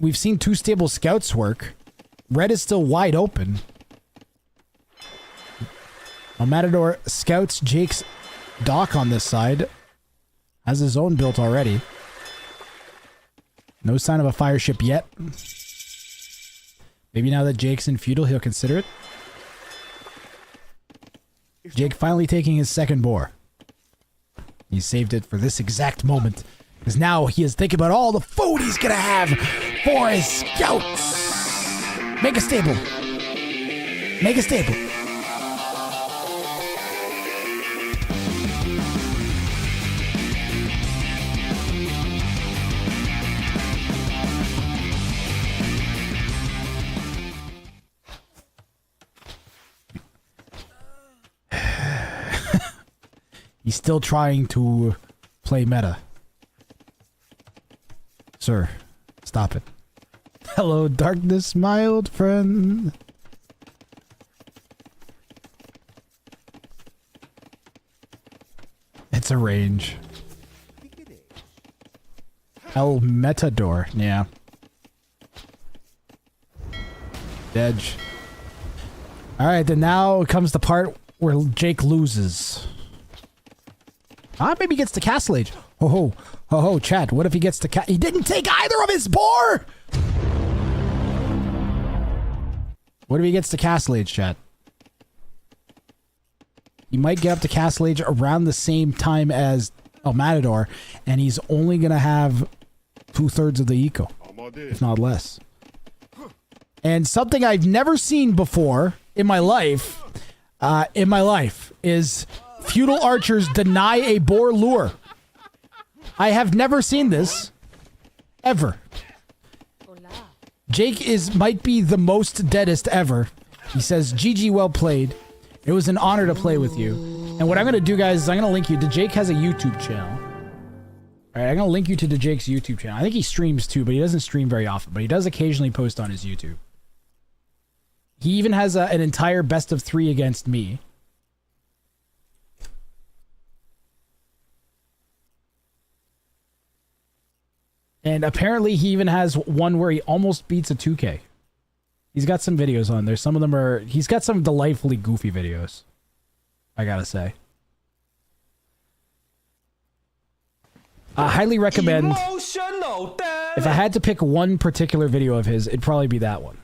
We've seen 2 stable scouts work. Red is still wide open. Well, Matador scouts Jake's dock on this side. Has his own built already. No sign of a fire ship yet. Maybe now that Jake's in feudal, he'll consider it. Jake finally taking his second boar. He saved it for this exact moment. Because now he is thinking about all the food he's gonna have for his scouts. Make a stable. Make a stable. He's still trying to play meta. Sir, stop it. Hello, darkness, my old friend. It's a range. El Matador, yeah. Edge. All right, then now comes the part where Jake loses. Maybe he gets to Castle Age. Ho ho, ho ho, chat. What if he gets to He didn't take either of his boar. What if he gets to Castle Age, chat? He might get up to Castle Age around the same time as El Matador, and he's only gonna have 2/3 of the eco, if not less. And something I've never seen before in my life, is feudal archers deny a boar lure. I have never seen this, ever. Jake might be the most deadest ever. He says, GG, well played. It was an honor to play with you. And what I'm going to do, guys, is I'm going to link you to Jake has a YouTube channel. All right, I'm going to link you to Jake's YouTube channel. I think he streams too, but he doesn't stream very often. But he does occasionally post on his YouTube. He even has an entire best of 3 against me. And apparently he even has one where he almost beats a 2K. He's got some videos on there. Some of them are... He's got some delightfully goofy videos, I gotta say. I highly recommend... If I had to pick one particular video of his, it'd probably be that one,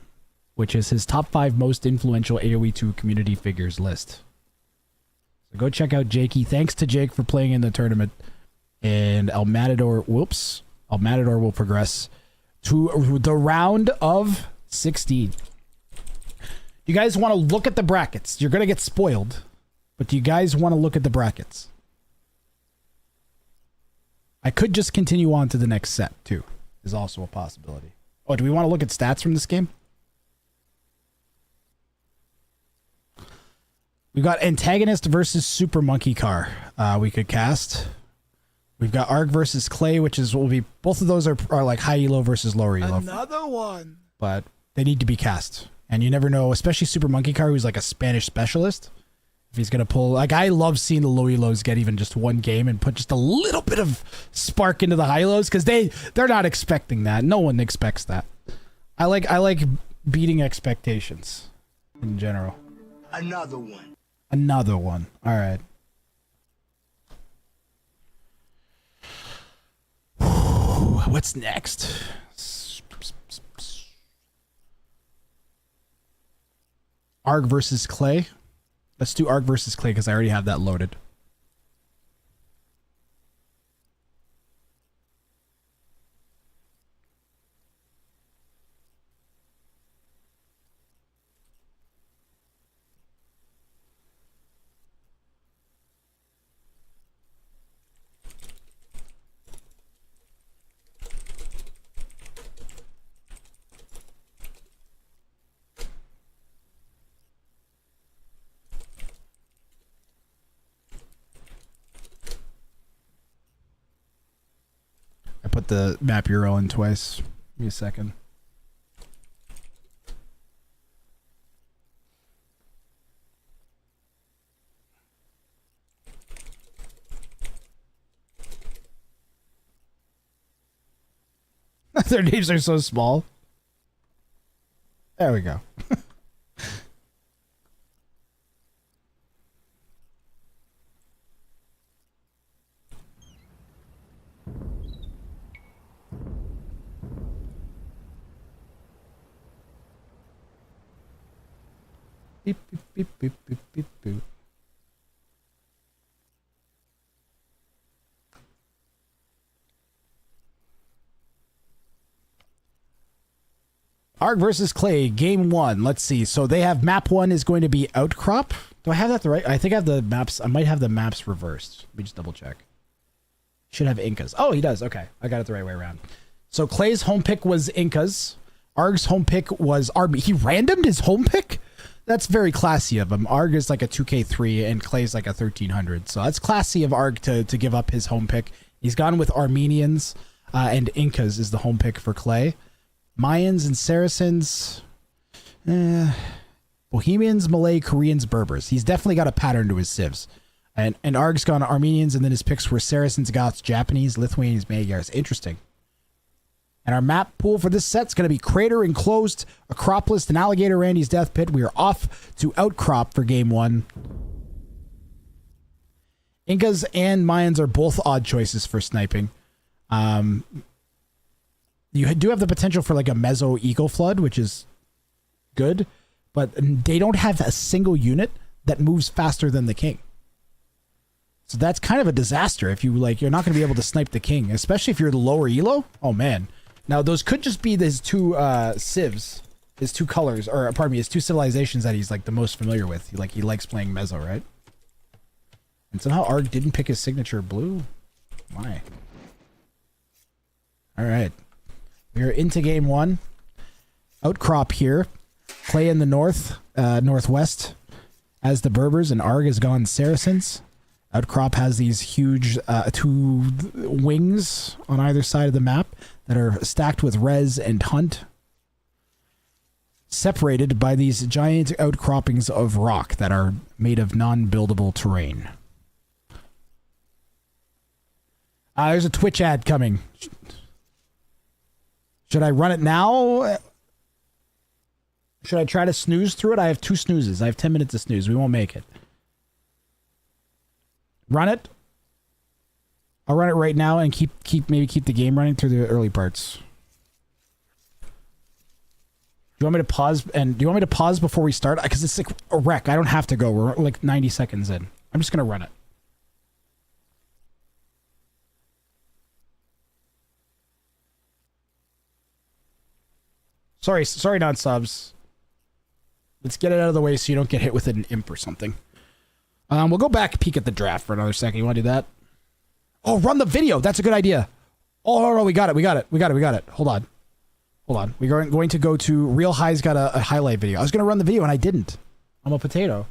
which is his top 5 most influential AoE 2 community figures list. So go check out Jakey. Thanks to Jake for playing in the tournament. And El Matador... Whoops. El Matador will progress to the round of 16. You guys want to look at the brackets? You're going to get spoiled. But do you guys want to look at the brackets? I could just continue on to the next set, too. Is also a possibility. Oh, do we want to look at stats from this game? We've got Antagonist versus Super Monkey Car. We could cast... We've got Arg versus Clay, which is will be both of those are like high elo versus lower elo. Another one. But they need to be cast. And you never know, especially Super Monkey Car, who's like a Spanish specialist. If he's gonna pull, like, I love seeing the low elos get even just one game and put just a little bit of spark into the high elos, because they're not expecting that. No one expects that. I like beating expectations in general. Another one. Another one. All right. What's next? Arg versus Clay. Let's do Arg versus Clay because I already have that loaded. Put the map URL in twice. Give me a second. Their names are so small. There we go. Beep, beep, beep, beep, beep, beep, beep. Arg versus Clay, game 1. Let's see. So they have map 1 is going to be Outcrop. Do I have that the right? I think I have the maps. I might have the maps reversed. Let me just double check. Should have Incas. Oh, he does. Okay. I got it the right way around. So Clay's home pick was Incas. Arg's home pick was Army. He randomed his home pick? That's very classy of him. Arg is like a 2K3 and Clay's like a 1300. So that's classy of Arg to give up his home pick. He's gone with Armenians and Incas is the home pick for Clay. Mayans and Saracens. Bohemians, Malay, Koreans, Berbers. He's definitely got a pattern to his civs. And Arg's gone Armenians and then his picks were Saracens, Goths, Japanese, Lithuanians, Magyars. Interesting. And our map pool for this set is going to be Crater, Enclosed, Acropolis, and Alligator Randy's Death Pit. We are off to Outcrop for game 1. Incas and Mayans are both odd choices for sniping. You do have the potential for like a Mezzo Eagle Flood, which is good, but they don't have a single unit that moves faster than the king. So that's kind of a disaster if you like, you're not going to be able to snipe the king, especially if you're the lower elo. Oh man. Now those could just be his two civs, his two colors, or pardon me, his two civilizations that he's like the most familiar with. He likes playing Mezzo, right? And somehow Arg didn't pick his signature blue. Why? All right. We're into game 1. Outcrop here. Clay in the north, northwest as the Berbers, and Arg has gone Saracens. Outcrop has these huge 2 wings on either side of the map that are stacked with res and hunt, separated by these giant outcroppings of rock that are made of non-buildable terrain. There's a Twitch ad coming. Should I run it now? Should I try to snooze through it? I have 2 snoozes. I have 10 minutes to snooze. We won't make it. Run it. I'll run it right now and keep the game running through the early parts. Do you want me to pause? And do you want me to pause before we start? Because it's like a wreck. I don't have to go. We're like 90 seconds in. I'm just gonna run it. Sorry, non-subs. Let's get it out of the way so you don't get hit with an imp or something. We'll go back peek at the draft for another second. You want to do that? Oh, run the video. That's a good idea. Oh, no, we got it. Hold on. We're going to go to Real High's got a highlight video. I was going to run the video and I didn't. I'm a potato.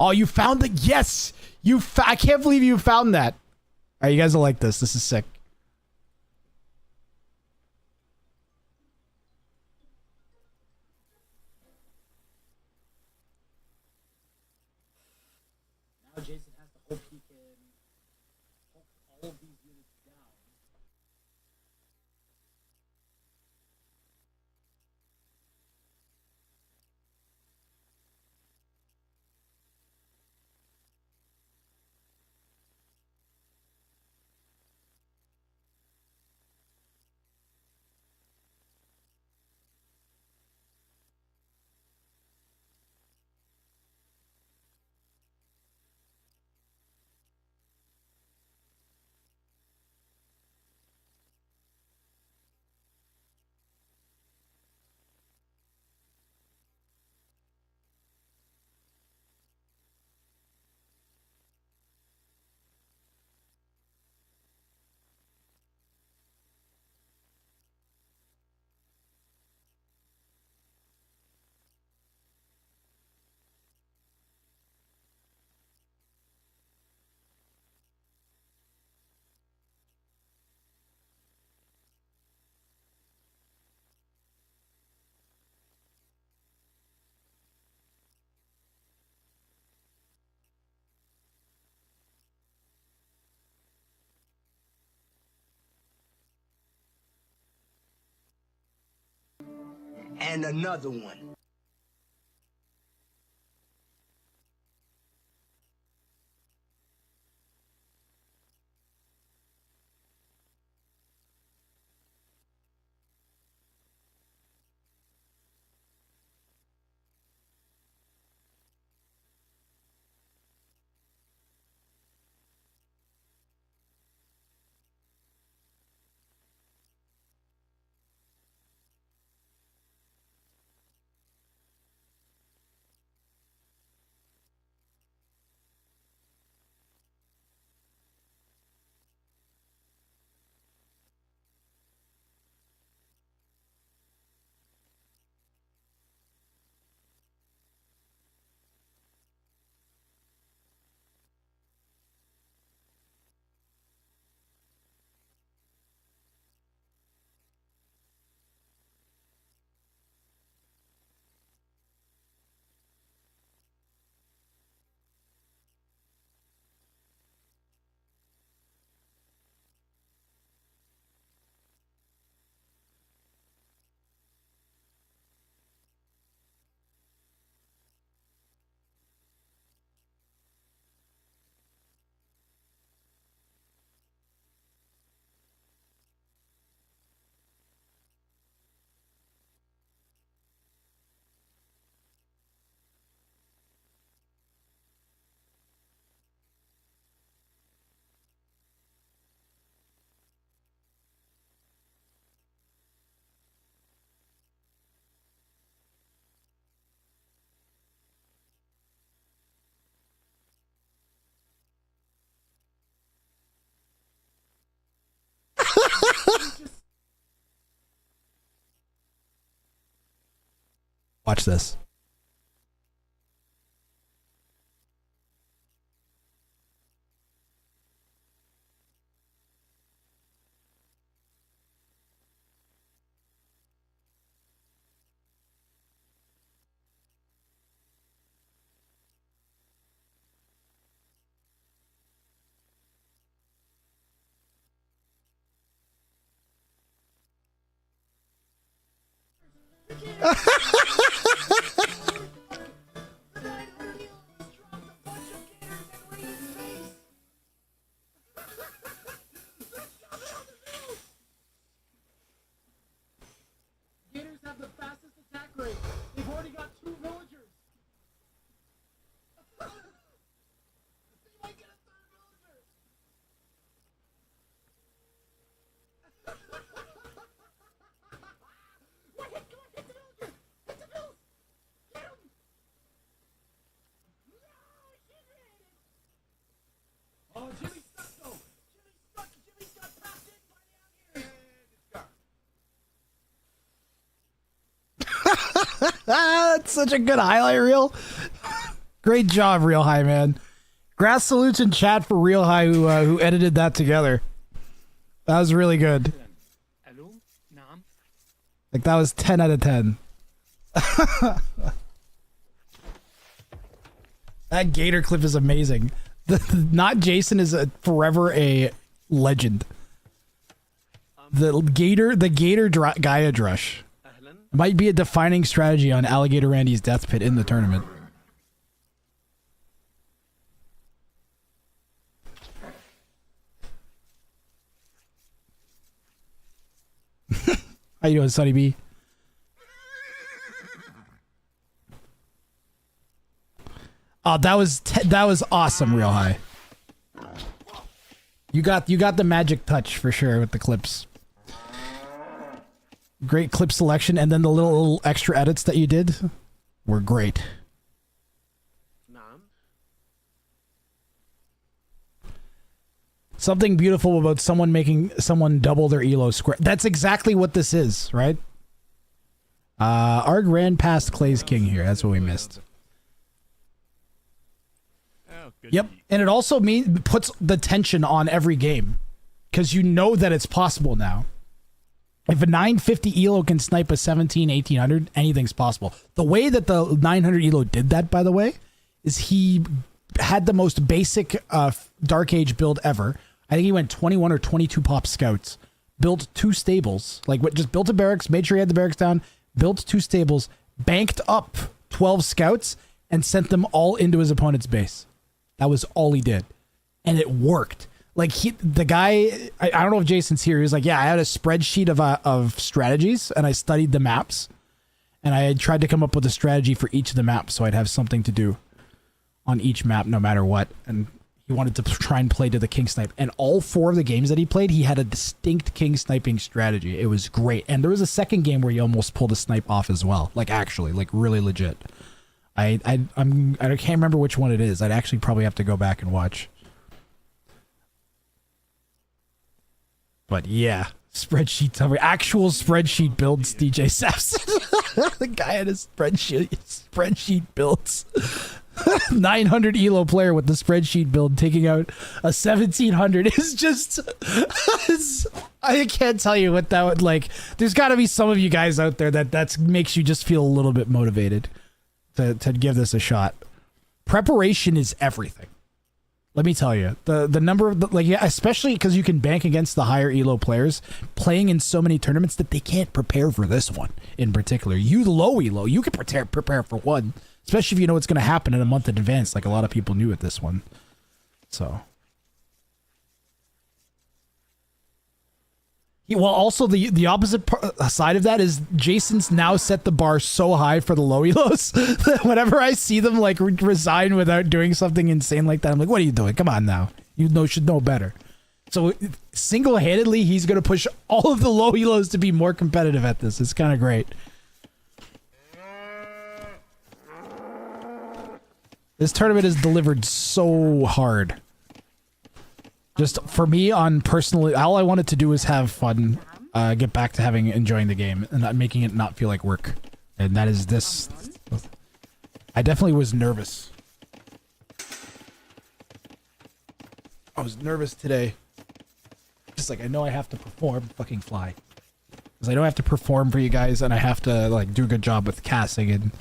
Oh, you found the... Yes! I can't believe you found that. All right, you guys will like this. This is sick. Now Jason has to hope he can hook all of these units down. And another one. Watch this. Gators have the fastest attack rate. They've already got 2 villagers. They might get a 3rd villager. Come on, hit the villager. Hit the bills. Get him. No, he hit it. Oh, Jimmy's stuck though. Jimmy's stuck. Jimmy's got passed in by the alligator. That's such a good highlight reel. Great job, Real High, man. Grass salutes in chat for Real High who edited that together. That was really good. Like that was 10 out of 10. That gator clip is amazing. Not Jason is forever a legend. The gator Gaia Drush might be a defining strategy on Alligator Randy's death pit in the tournament. How you doing, Sonny B? Oh, that was awesome, Real High. You got the magic touch for sure with the clips. Great clip selection, and then the little extra edits that you did were great. Something beautiful about someone making someone double their elo square. That's exactly what this is, right? Arg ran past Clay's King here. That's what we missed. Yep, and it also puts the tension on every game because you know that it's possible now. If a 950 elo can snipe a 1800, anything's possible. The way that the 900 elo did that, by the way, is he had the most basic Dark Age build ever. I think he went 21 or 22 pop scouts, built 2 stables, just built a barracks, made sure he had the barracks down, built 2 stables, banked up 12 scouts, and sent them all into his opponent's base. That was all he did. And it worked. Like the guy, I don't know if Jason's here. He was like, yeah, I had a spreadsheet of strategies and I studied the maps and I had tried to come up with a strategy for each of the maps. So I'd have something to do on each map, no matter what. And he wanted to try and play to the king snipe. And all 4 of the games that he played, he had a distinct king sniping strategy. It was great. And there was a second game where he almost pulled a snipe off as well. Like actually, like really legit. I can't remember which one it is. I'd actually probably have to go back and watch. But yeah, actual spreadsheet builds, DJ Sapson. The guy had his spreadsheet builds. 900 elo player with the spreadsheet build taking out a 1700 is just I can't tell you what that would like. There's got to be some of you guys out there that makes you just feel a little bit motivated to give this a shot. Preparation is everything. Let me tell you, the number of especially because you can bank against the higher elo players playing in so many tournaments that they can't prepare for this one in particular. You low elo, you can prepare for one, especially if you know what's going to happen in a month in advance, like a lot of people knew at this one. So, well, also the opposite side of that is Jason's now set the bar so high for the low elos that whenever I see them like resign without doing something insane like that, I'm like, what are you doing? Come on now. You should know better. So single-handedly, he's going to push all of the low elos to be more competitive at this. It's kind of great. This tournament is delivered so hard. Just for me, on personally, all I wanted to do is have fun, get back to enjoying the game, and not making it not feel like work. And that is this. I definitely was nervous. I was nervous today. Just like, I know I have to perform, fucking fly. Because I know I have to perform for you guys, and I have to, like, do a good job with casting and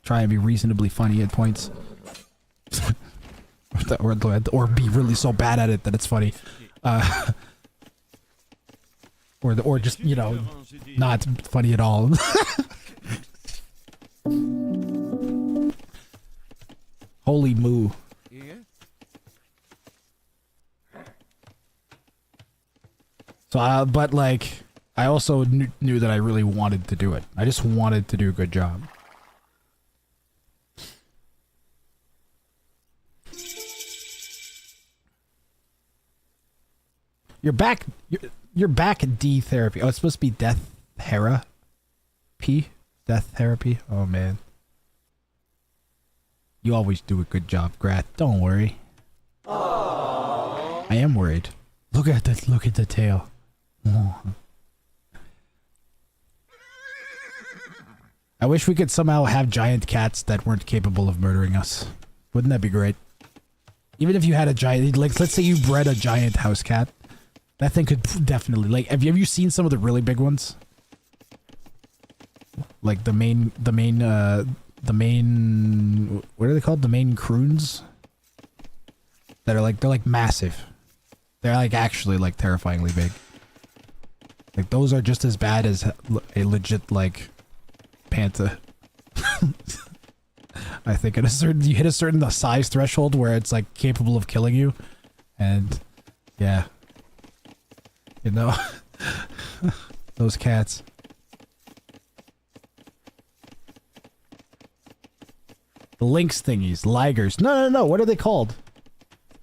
try and be reasonably funny at points. or be really so bad at it that it's funny. Or just, you know, not funny at all. Holy moo. So, but like, I also knew that I really wanted to do it. I just wanted to do a good job. You're back D therapy. Oh, it's supposed to be death therapy. Death therapy. Oh man. You always do a good job, Grat. Don't worry. Aww. I am worried. Look at this. Look at the tail. Oh. I wish we could somehow have giant cats that weren't capable of murdering us. Wouldn't that be great? Even if you had a giant, like, let's say you bred a giant house cat. That thing could definitely, like, have you seen some of the really big ones? Like the main, what are they called? The main croons? That are like, they're like massive. They're like actually like terrifyingly big. Like those are just as bad as a legit like panther. I think at a certain, you hit a certain size threshold where it's like capable of killing you. And yeah. You know, those cats. The lynx thingies, ligers. No. What are they called?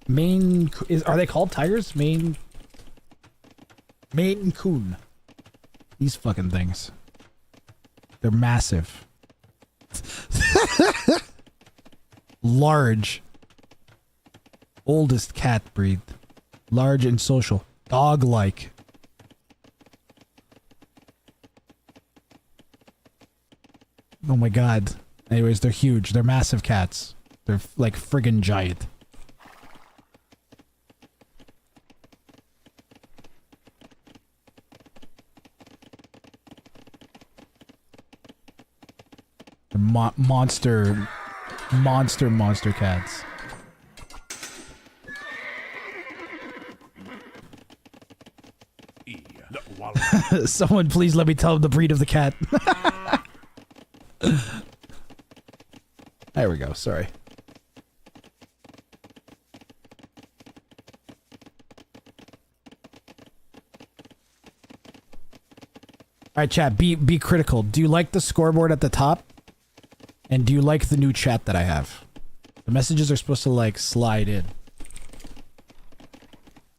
Are they called tigers? Maine Coon. These fucking things. They're massive. Large. Oldest cat breed. Large and social. Dog-like. Oh my god. Anyways, they're huge. They're massive cats. They're like friggin' giant. They're monster cats. Someone please let me tell him the breed of the cat. There we go, sorry. Alright, chat, be critical. Do you like the scoreboard at the top? And do you like the new chat that I have? The messages are supposed to like slide in.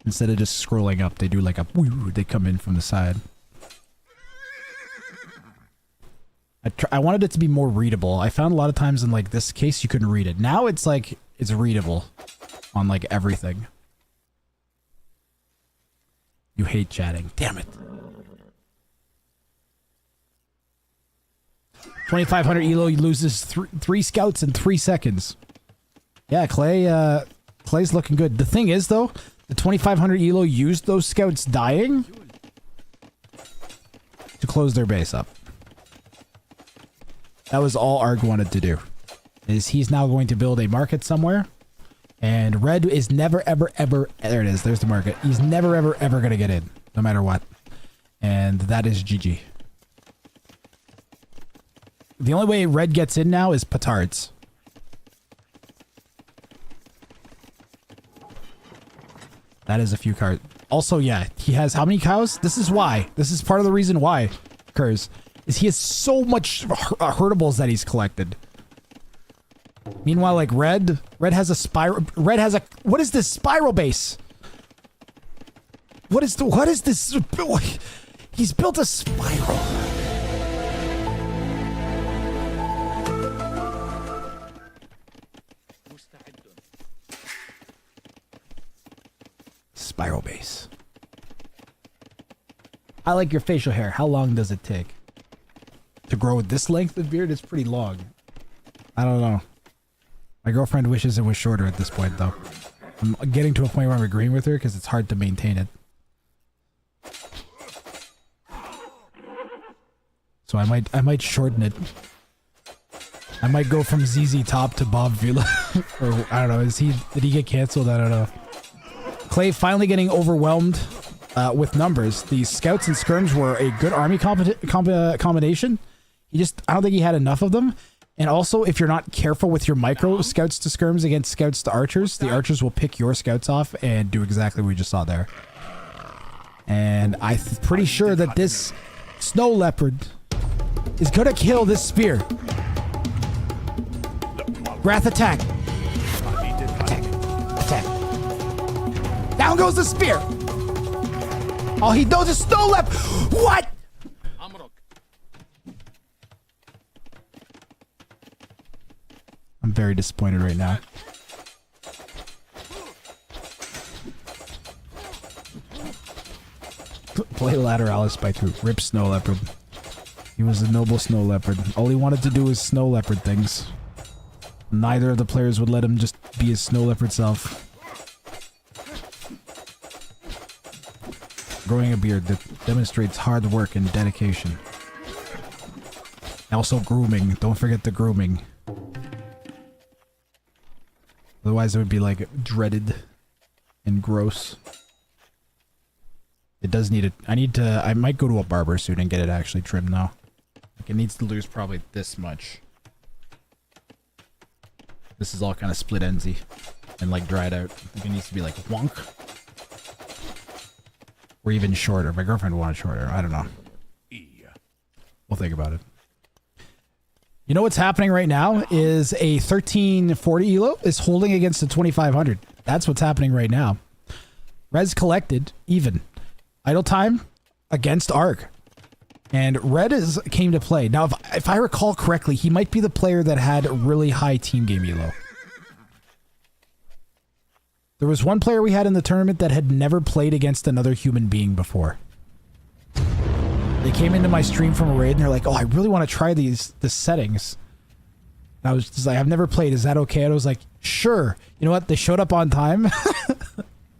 Instead of just scrolling up, they do like a woo, they come in from the side. I wanted it to be more readable. I found a lot of times in like this case you couldn't read it. Now it's like, it's readable on like everything. You hate chatting. Damn it. 2,500 elo, he loses three scouts in 3 seconds. Yeah, Clay's looking good. The thing is though, the 2,500 elo used those scouts dying to close their base up. That was all Arg wanted to do. Is he's now going to build a market somewhere. And Red is never, ever, ever... There it is. There's the market. He's never, ever, ever going to get in. No matter what. And that is GG. The only way Red gets in now is petards. That is a few cards. Also, yeah, he has how many cows? This is why. This is part of the reason why, Kurz. Is he has so much herdables that he's collected. Meanwhile, like Red has a spiral. Red has a, what is this spiral base? What is this? He's built a spiral. Spiral base. I like your facial hair. How long does it take to grow this length of beard? It's pretty long. I don't know. My girlfriend wishes it was shorter at this point, though. I'm getting to a point where I'm agreeing with her because it's hard to maintain it. So I might shorten it. I might go from ZZ Top to Bob Vila. Or I don't know. Did he get canceled? I don't know. Clay finally getting overwhelmed with numbers. The scouts and skirms were a good army combination. I don't think he had enough of them. And also, if you're not careful with your micro scouts to skirms against scouts to archers, the archers will pick your scouts off and do exactly what we just saw there. And I'm pretty sure that this snow leopard is gonna kill this spear. Wrath attack. Attack. Down goes the spear. All he knows is snow leopard. What? I'm very disappointed right now. Play Lateralis by 2. Rip Snow Leopard. He was a noble snow leopard. All he wanted to do was snow leopard things. Neither of the players would let him just be his snow leopard self. Growing a beard that demonstrates hard work and dedication. Also grooming. Don't forget the grooming. Otherwise it would be like dreaded and gross. It does need it. I might go to a barber soon and get it actually trimmed now. Like it needs to lose probably this much. This is all kind of split endsy and like dried out. I think it needs to be like wonk. Or even shorter. My girlfriend wanted shorter. I don't know. We'll think about it. You know what's happening right now is a 1340 elo is holding against a 2500. That's what's happening right now. Res collected, even. Idle time against Arg. And Red came to play. Now, if I recall correctly, he might be the player that had really high team game elo. There was one player we had in the tournament that had never played against another human being before. They came into my stream from a raid and they're like, oh, I really want to try the settings. And I was just like, I've never played. Is that okay? And I was like, sure. You know what? They showed up on time.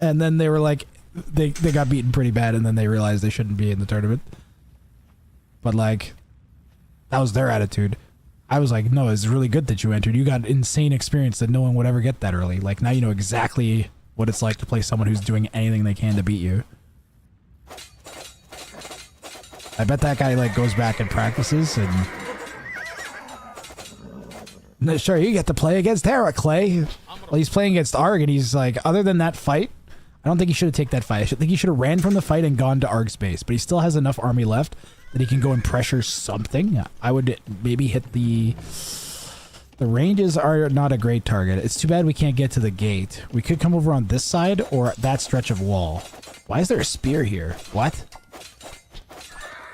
And then they were like, they got beaten pretty bad. And then they realized they shouldn't be in the tournament. But like, that was their attitude. I was like, no, it's really good that you entered. You got insane experience that no one would ever get that early. Like now you know exactly what it's like to play someone who's doing anything they can to beat you. I bet that guy like goes back and practices and sure, you get to play against Hera, Clay. Well, he's playing against Arg and he's like, other than that fight, I don't think he should have taken that fight. I think he should have ran from the fight and gone to Arg's base, but he still has enough army left that he can go and pressure something. I would maybe hit the ranges are not a great target. It's too bad we can't get to the gate. We could come over on this side or that stretch of wall. Why is there a spear here? What?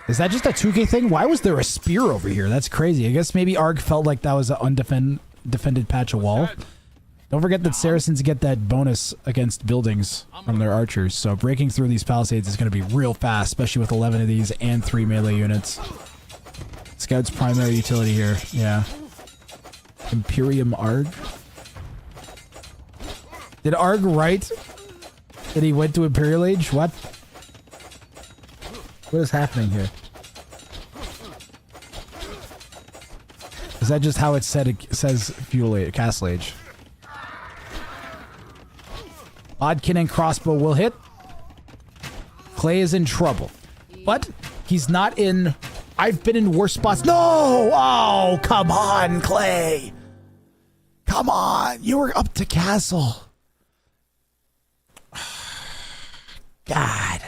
Is that just a 2K thing? Why was there a spear over here? That's crazy. I guess maybe Arg felt like that was an undefended patch of wall. Don't forget that Saracens get that bonus against buildings from their archers, so breaking through these palisades is going to be real fast, especially with 11 of these and 3 melee units. Scout's primary utility here, yeah. Imperium Arg. Did Arg write that he went to Imperial Age? What? What is happening here? Is that just how it said? It says Fuel Age, Castle Age. Bodkin and crossbow will hit. Clay is in trouble. But he's not in... I've been in worse spots. No! Oh, come on, Clay. Come on. You were up to castle. God.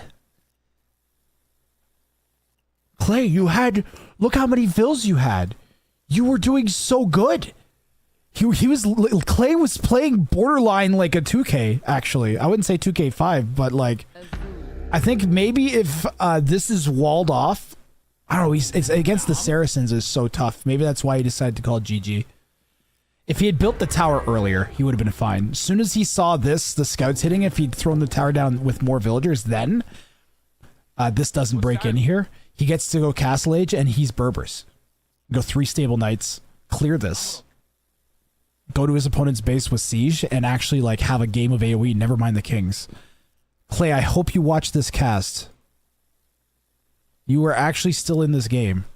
Clay, you had... Look how many fills you had. You were doing so good. Clay was playing borderline like a 2K, actually. I wouldn't say 2K5, but like, I think maybe if this is walled off, I don't know, it's against the Saracens is so tough. Maybe that's why he decided to call it GG. If he had built the tower earlier, he would have been fine. As soon as he saw this, the scouts hitting, if he'd thrown the tower down with more villagers, then this doesn't break in here. He gets to go Castle Age, and he's Berbers. Go 3 stable knights, clear this, go to his opponent's base with siege, and actually like have a game of AoE. Never mind the kings. Clay, I hope you watch this cast. You were actually still in this game.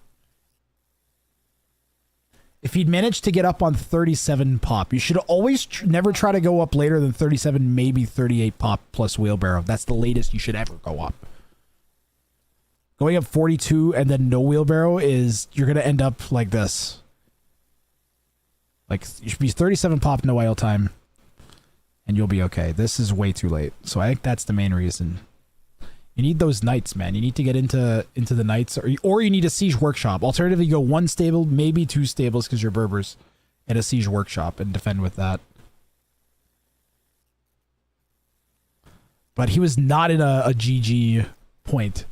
If he'd managed to get up on 37 pop, you should always never try to go up later than 37, maybe 38 pop plus wheelbarrow. That's the latest you should ever go up. Going up 42 and then no wheelbarrow is, you're going to end up like this. Like, you should be 37 pop, no idle time, and you'll be okay. This is way too late. So I think that's the main reason. You need those knights, man. You need to get into the knights, or you need a siege workshop. Alternatively, you go 1 stable, maybe 2 stables because you're Berbers, and a siege workshop and defend with that. But he was not in a GG point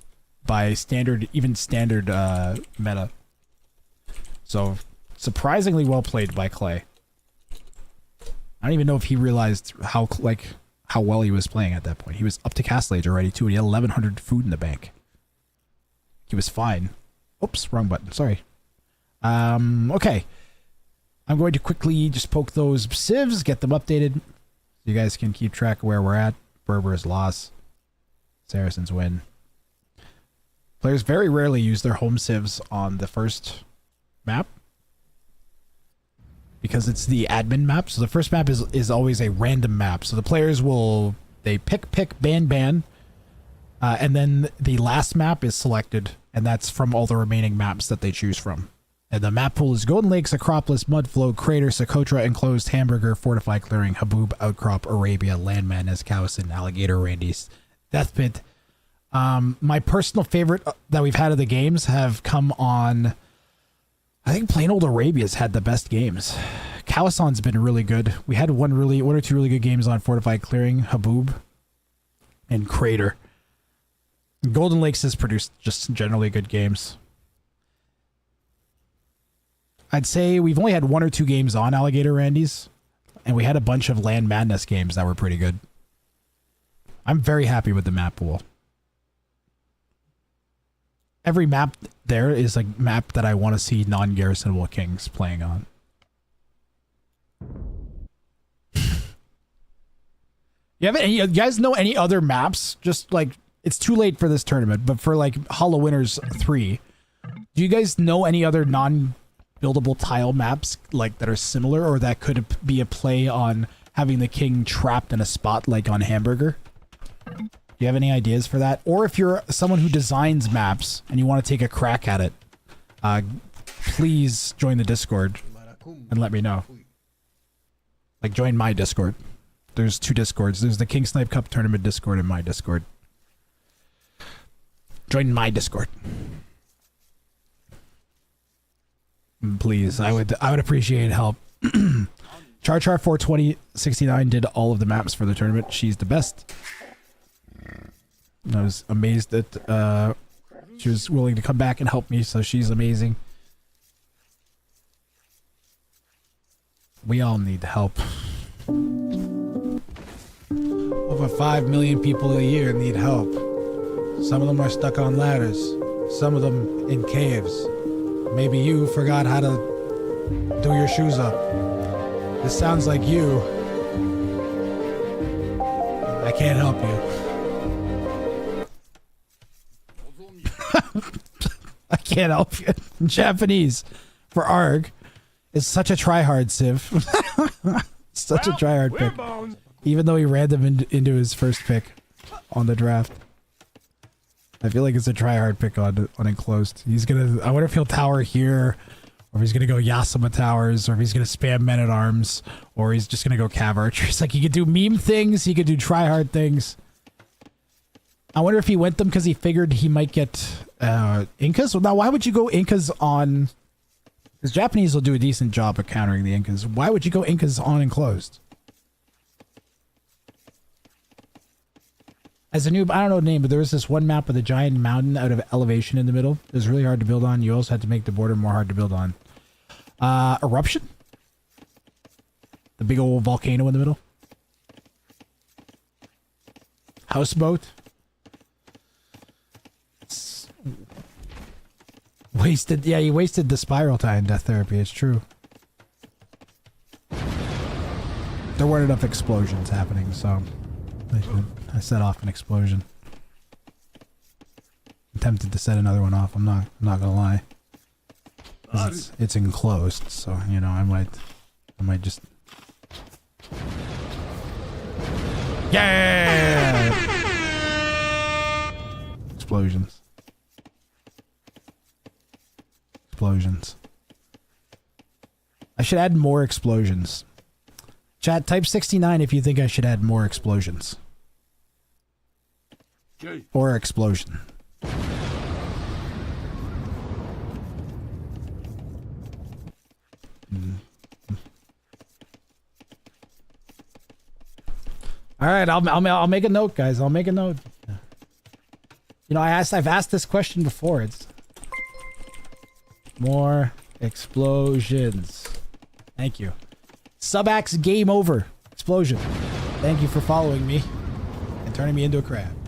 by standard, even standard meta. So surprisingly well played by Clay. I don't even know if he realized how well he was playing at that point. He was up to Castle Age already too, and he had 1,100 food in the bank. He was fine. Oops, wrong button. Sorry. Okay. I'm going to quickly just poke those civs, get them updated. So you guys can keep track of where we're at. Berbers loss. Saracens win. Players very rarely use their home civs on the first map, because it's the admin map. So the first map is always a random map. So the players they pick, ban, and then the last map is selected, and that's from all the remaining maps that they choose from. And the map pool is Golden Lakes, Acropolis, Mudflow, Crater, Socotra, Enclosed, Hamburger, Fortified Clearing, Haboob, Outcrop, Arabia, Landman, Escowson, Alligator, Randy's, Death Pit. My personal favorite that we've had of the games have come on, I think plain old Arabia's had the best games. Cowason's been really good. We had one or two really good games on Fortified Clearing, Haboob, and Crater. Golden Lakes has produced just generally good games. I'd say we've only had 1 or 2 games on Alligator Randy's, and we had a bunch of Land Madness games that were pretty good. I'm very happy with the map pool. Every map there is a map that I want to see non-garrisonable kings playing on. You guys know any other maps? Just like, it's too late for this tournament, but for like Hollow Winners 3, do you guys know any other non-buildable tile maps like that are similar, or that could be a play on having the king trapped in a spot like on Hamburger? Do you have any ideas for that? Or if you're someone who designs maps and you want to take a crack at it, please join the Discord and let me know. Like, join my Discord. There's 2 Discords. There's the King Snipe Cup Tournament Discord and my Discord. Join my Discord. Please, I would appreciate help. Char 42069 did all of the maps for the tournament. She's the best. I was amazed that she was willing to come back and help me, so she's amazing. We all need help. Over 5 million people a year need help. Some of them are stuck on ladders, some of them in caves. Maybe you forgot how to do your shoes up. This sounds like you. I can't help you. I can't help you. Japanese for ARG is such a tryhard civ. Such a tryhard pick. Even though he ran them into his first pick on the draft. I feel like it's a tryhard pick on Enclosed. He's gonna. I wonder if he'll tower here, or if he's gonna go Yasuma towers, or if he's gonna spam Men at Arms, or he's just gonna go Cav Archers. Like, he could do meme things, he could do tryhard things. I wonder if he went them because he figured he might get Incas. Well, now, why would you go Incas on? Because Japanese will do a decent job of countering the Incas. Why would you go Incas on Enclosed? As a noob, I don't know the name, but there was this one map with a giant mountain out of elevation in the middle. It was really hard to build on. You also had to make the border more hard to build on. Eruption? The big old volcano in the middle. Houseboat. Wasted. Yeah, he wasted the spiral tie in death therapy. It's true. There weren't enough explosions happening, so I set off an explosion. I'm tempted to set another one off. I'm not gonna lie. It's enclosed, so you know I might just. Yeah! Explosions. Explosions. I should add more explosions. Chat, type 69 if you think I should add more explosions. Or explosion. All right, I'll make a note, guys. I'll make a note. You know, I've asked this question before. It's more explosions. Thank you. Subax game over. Explosion. Thank you for following me and turning me into a crab.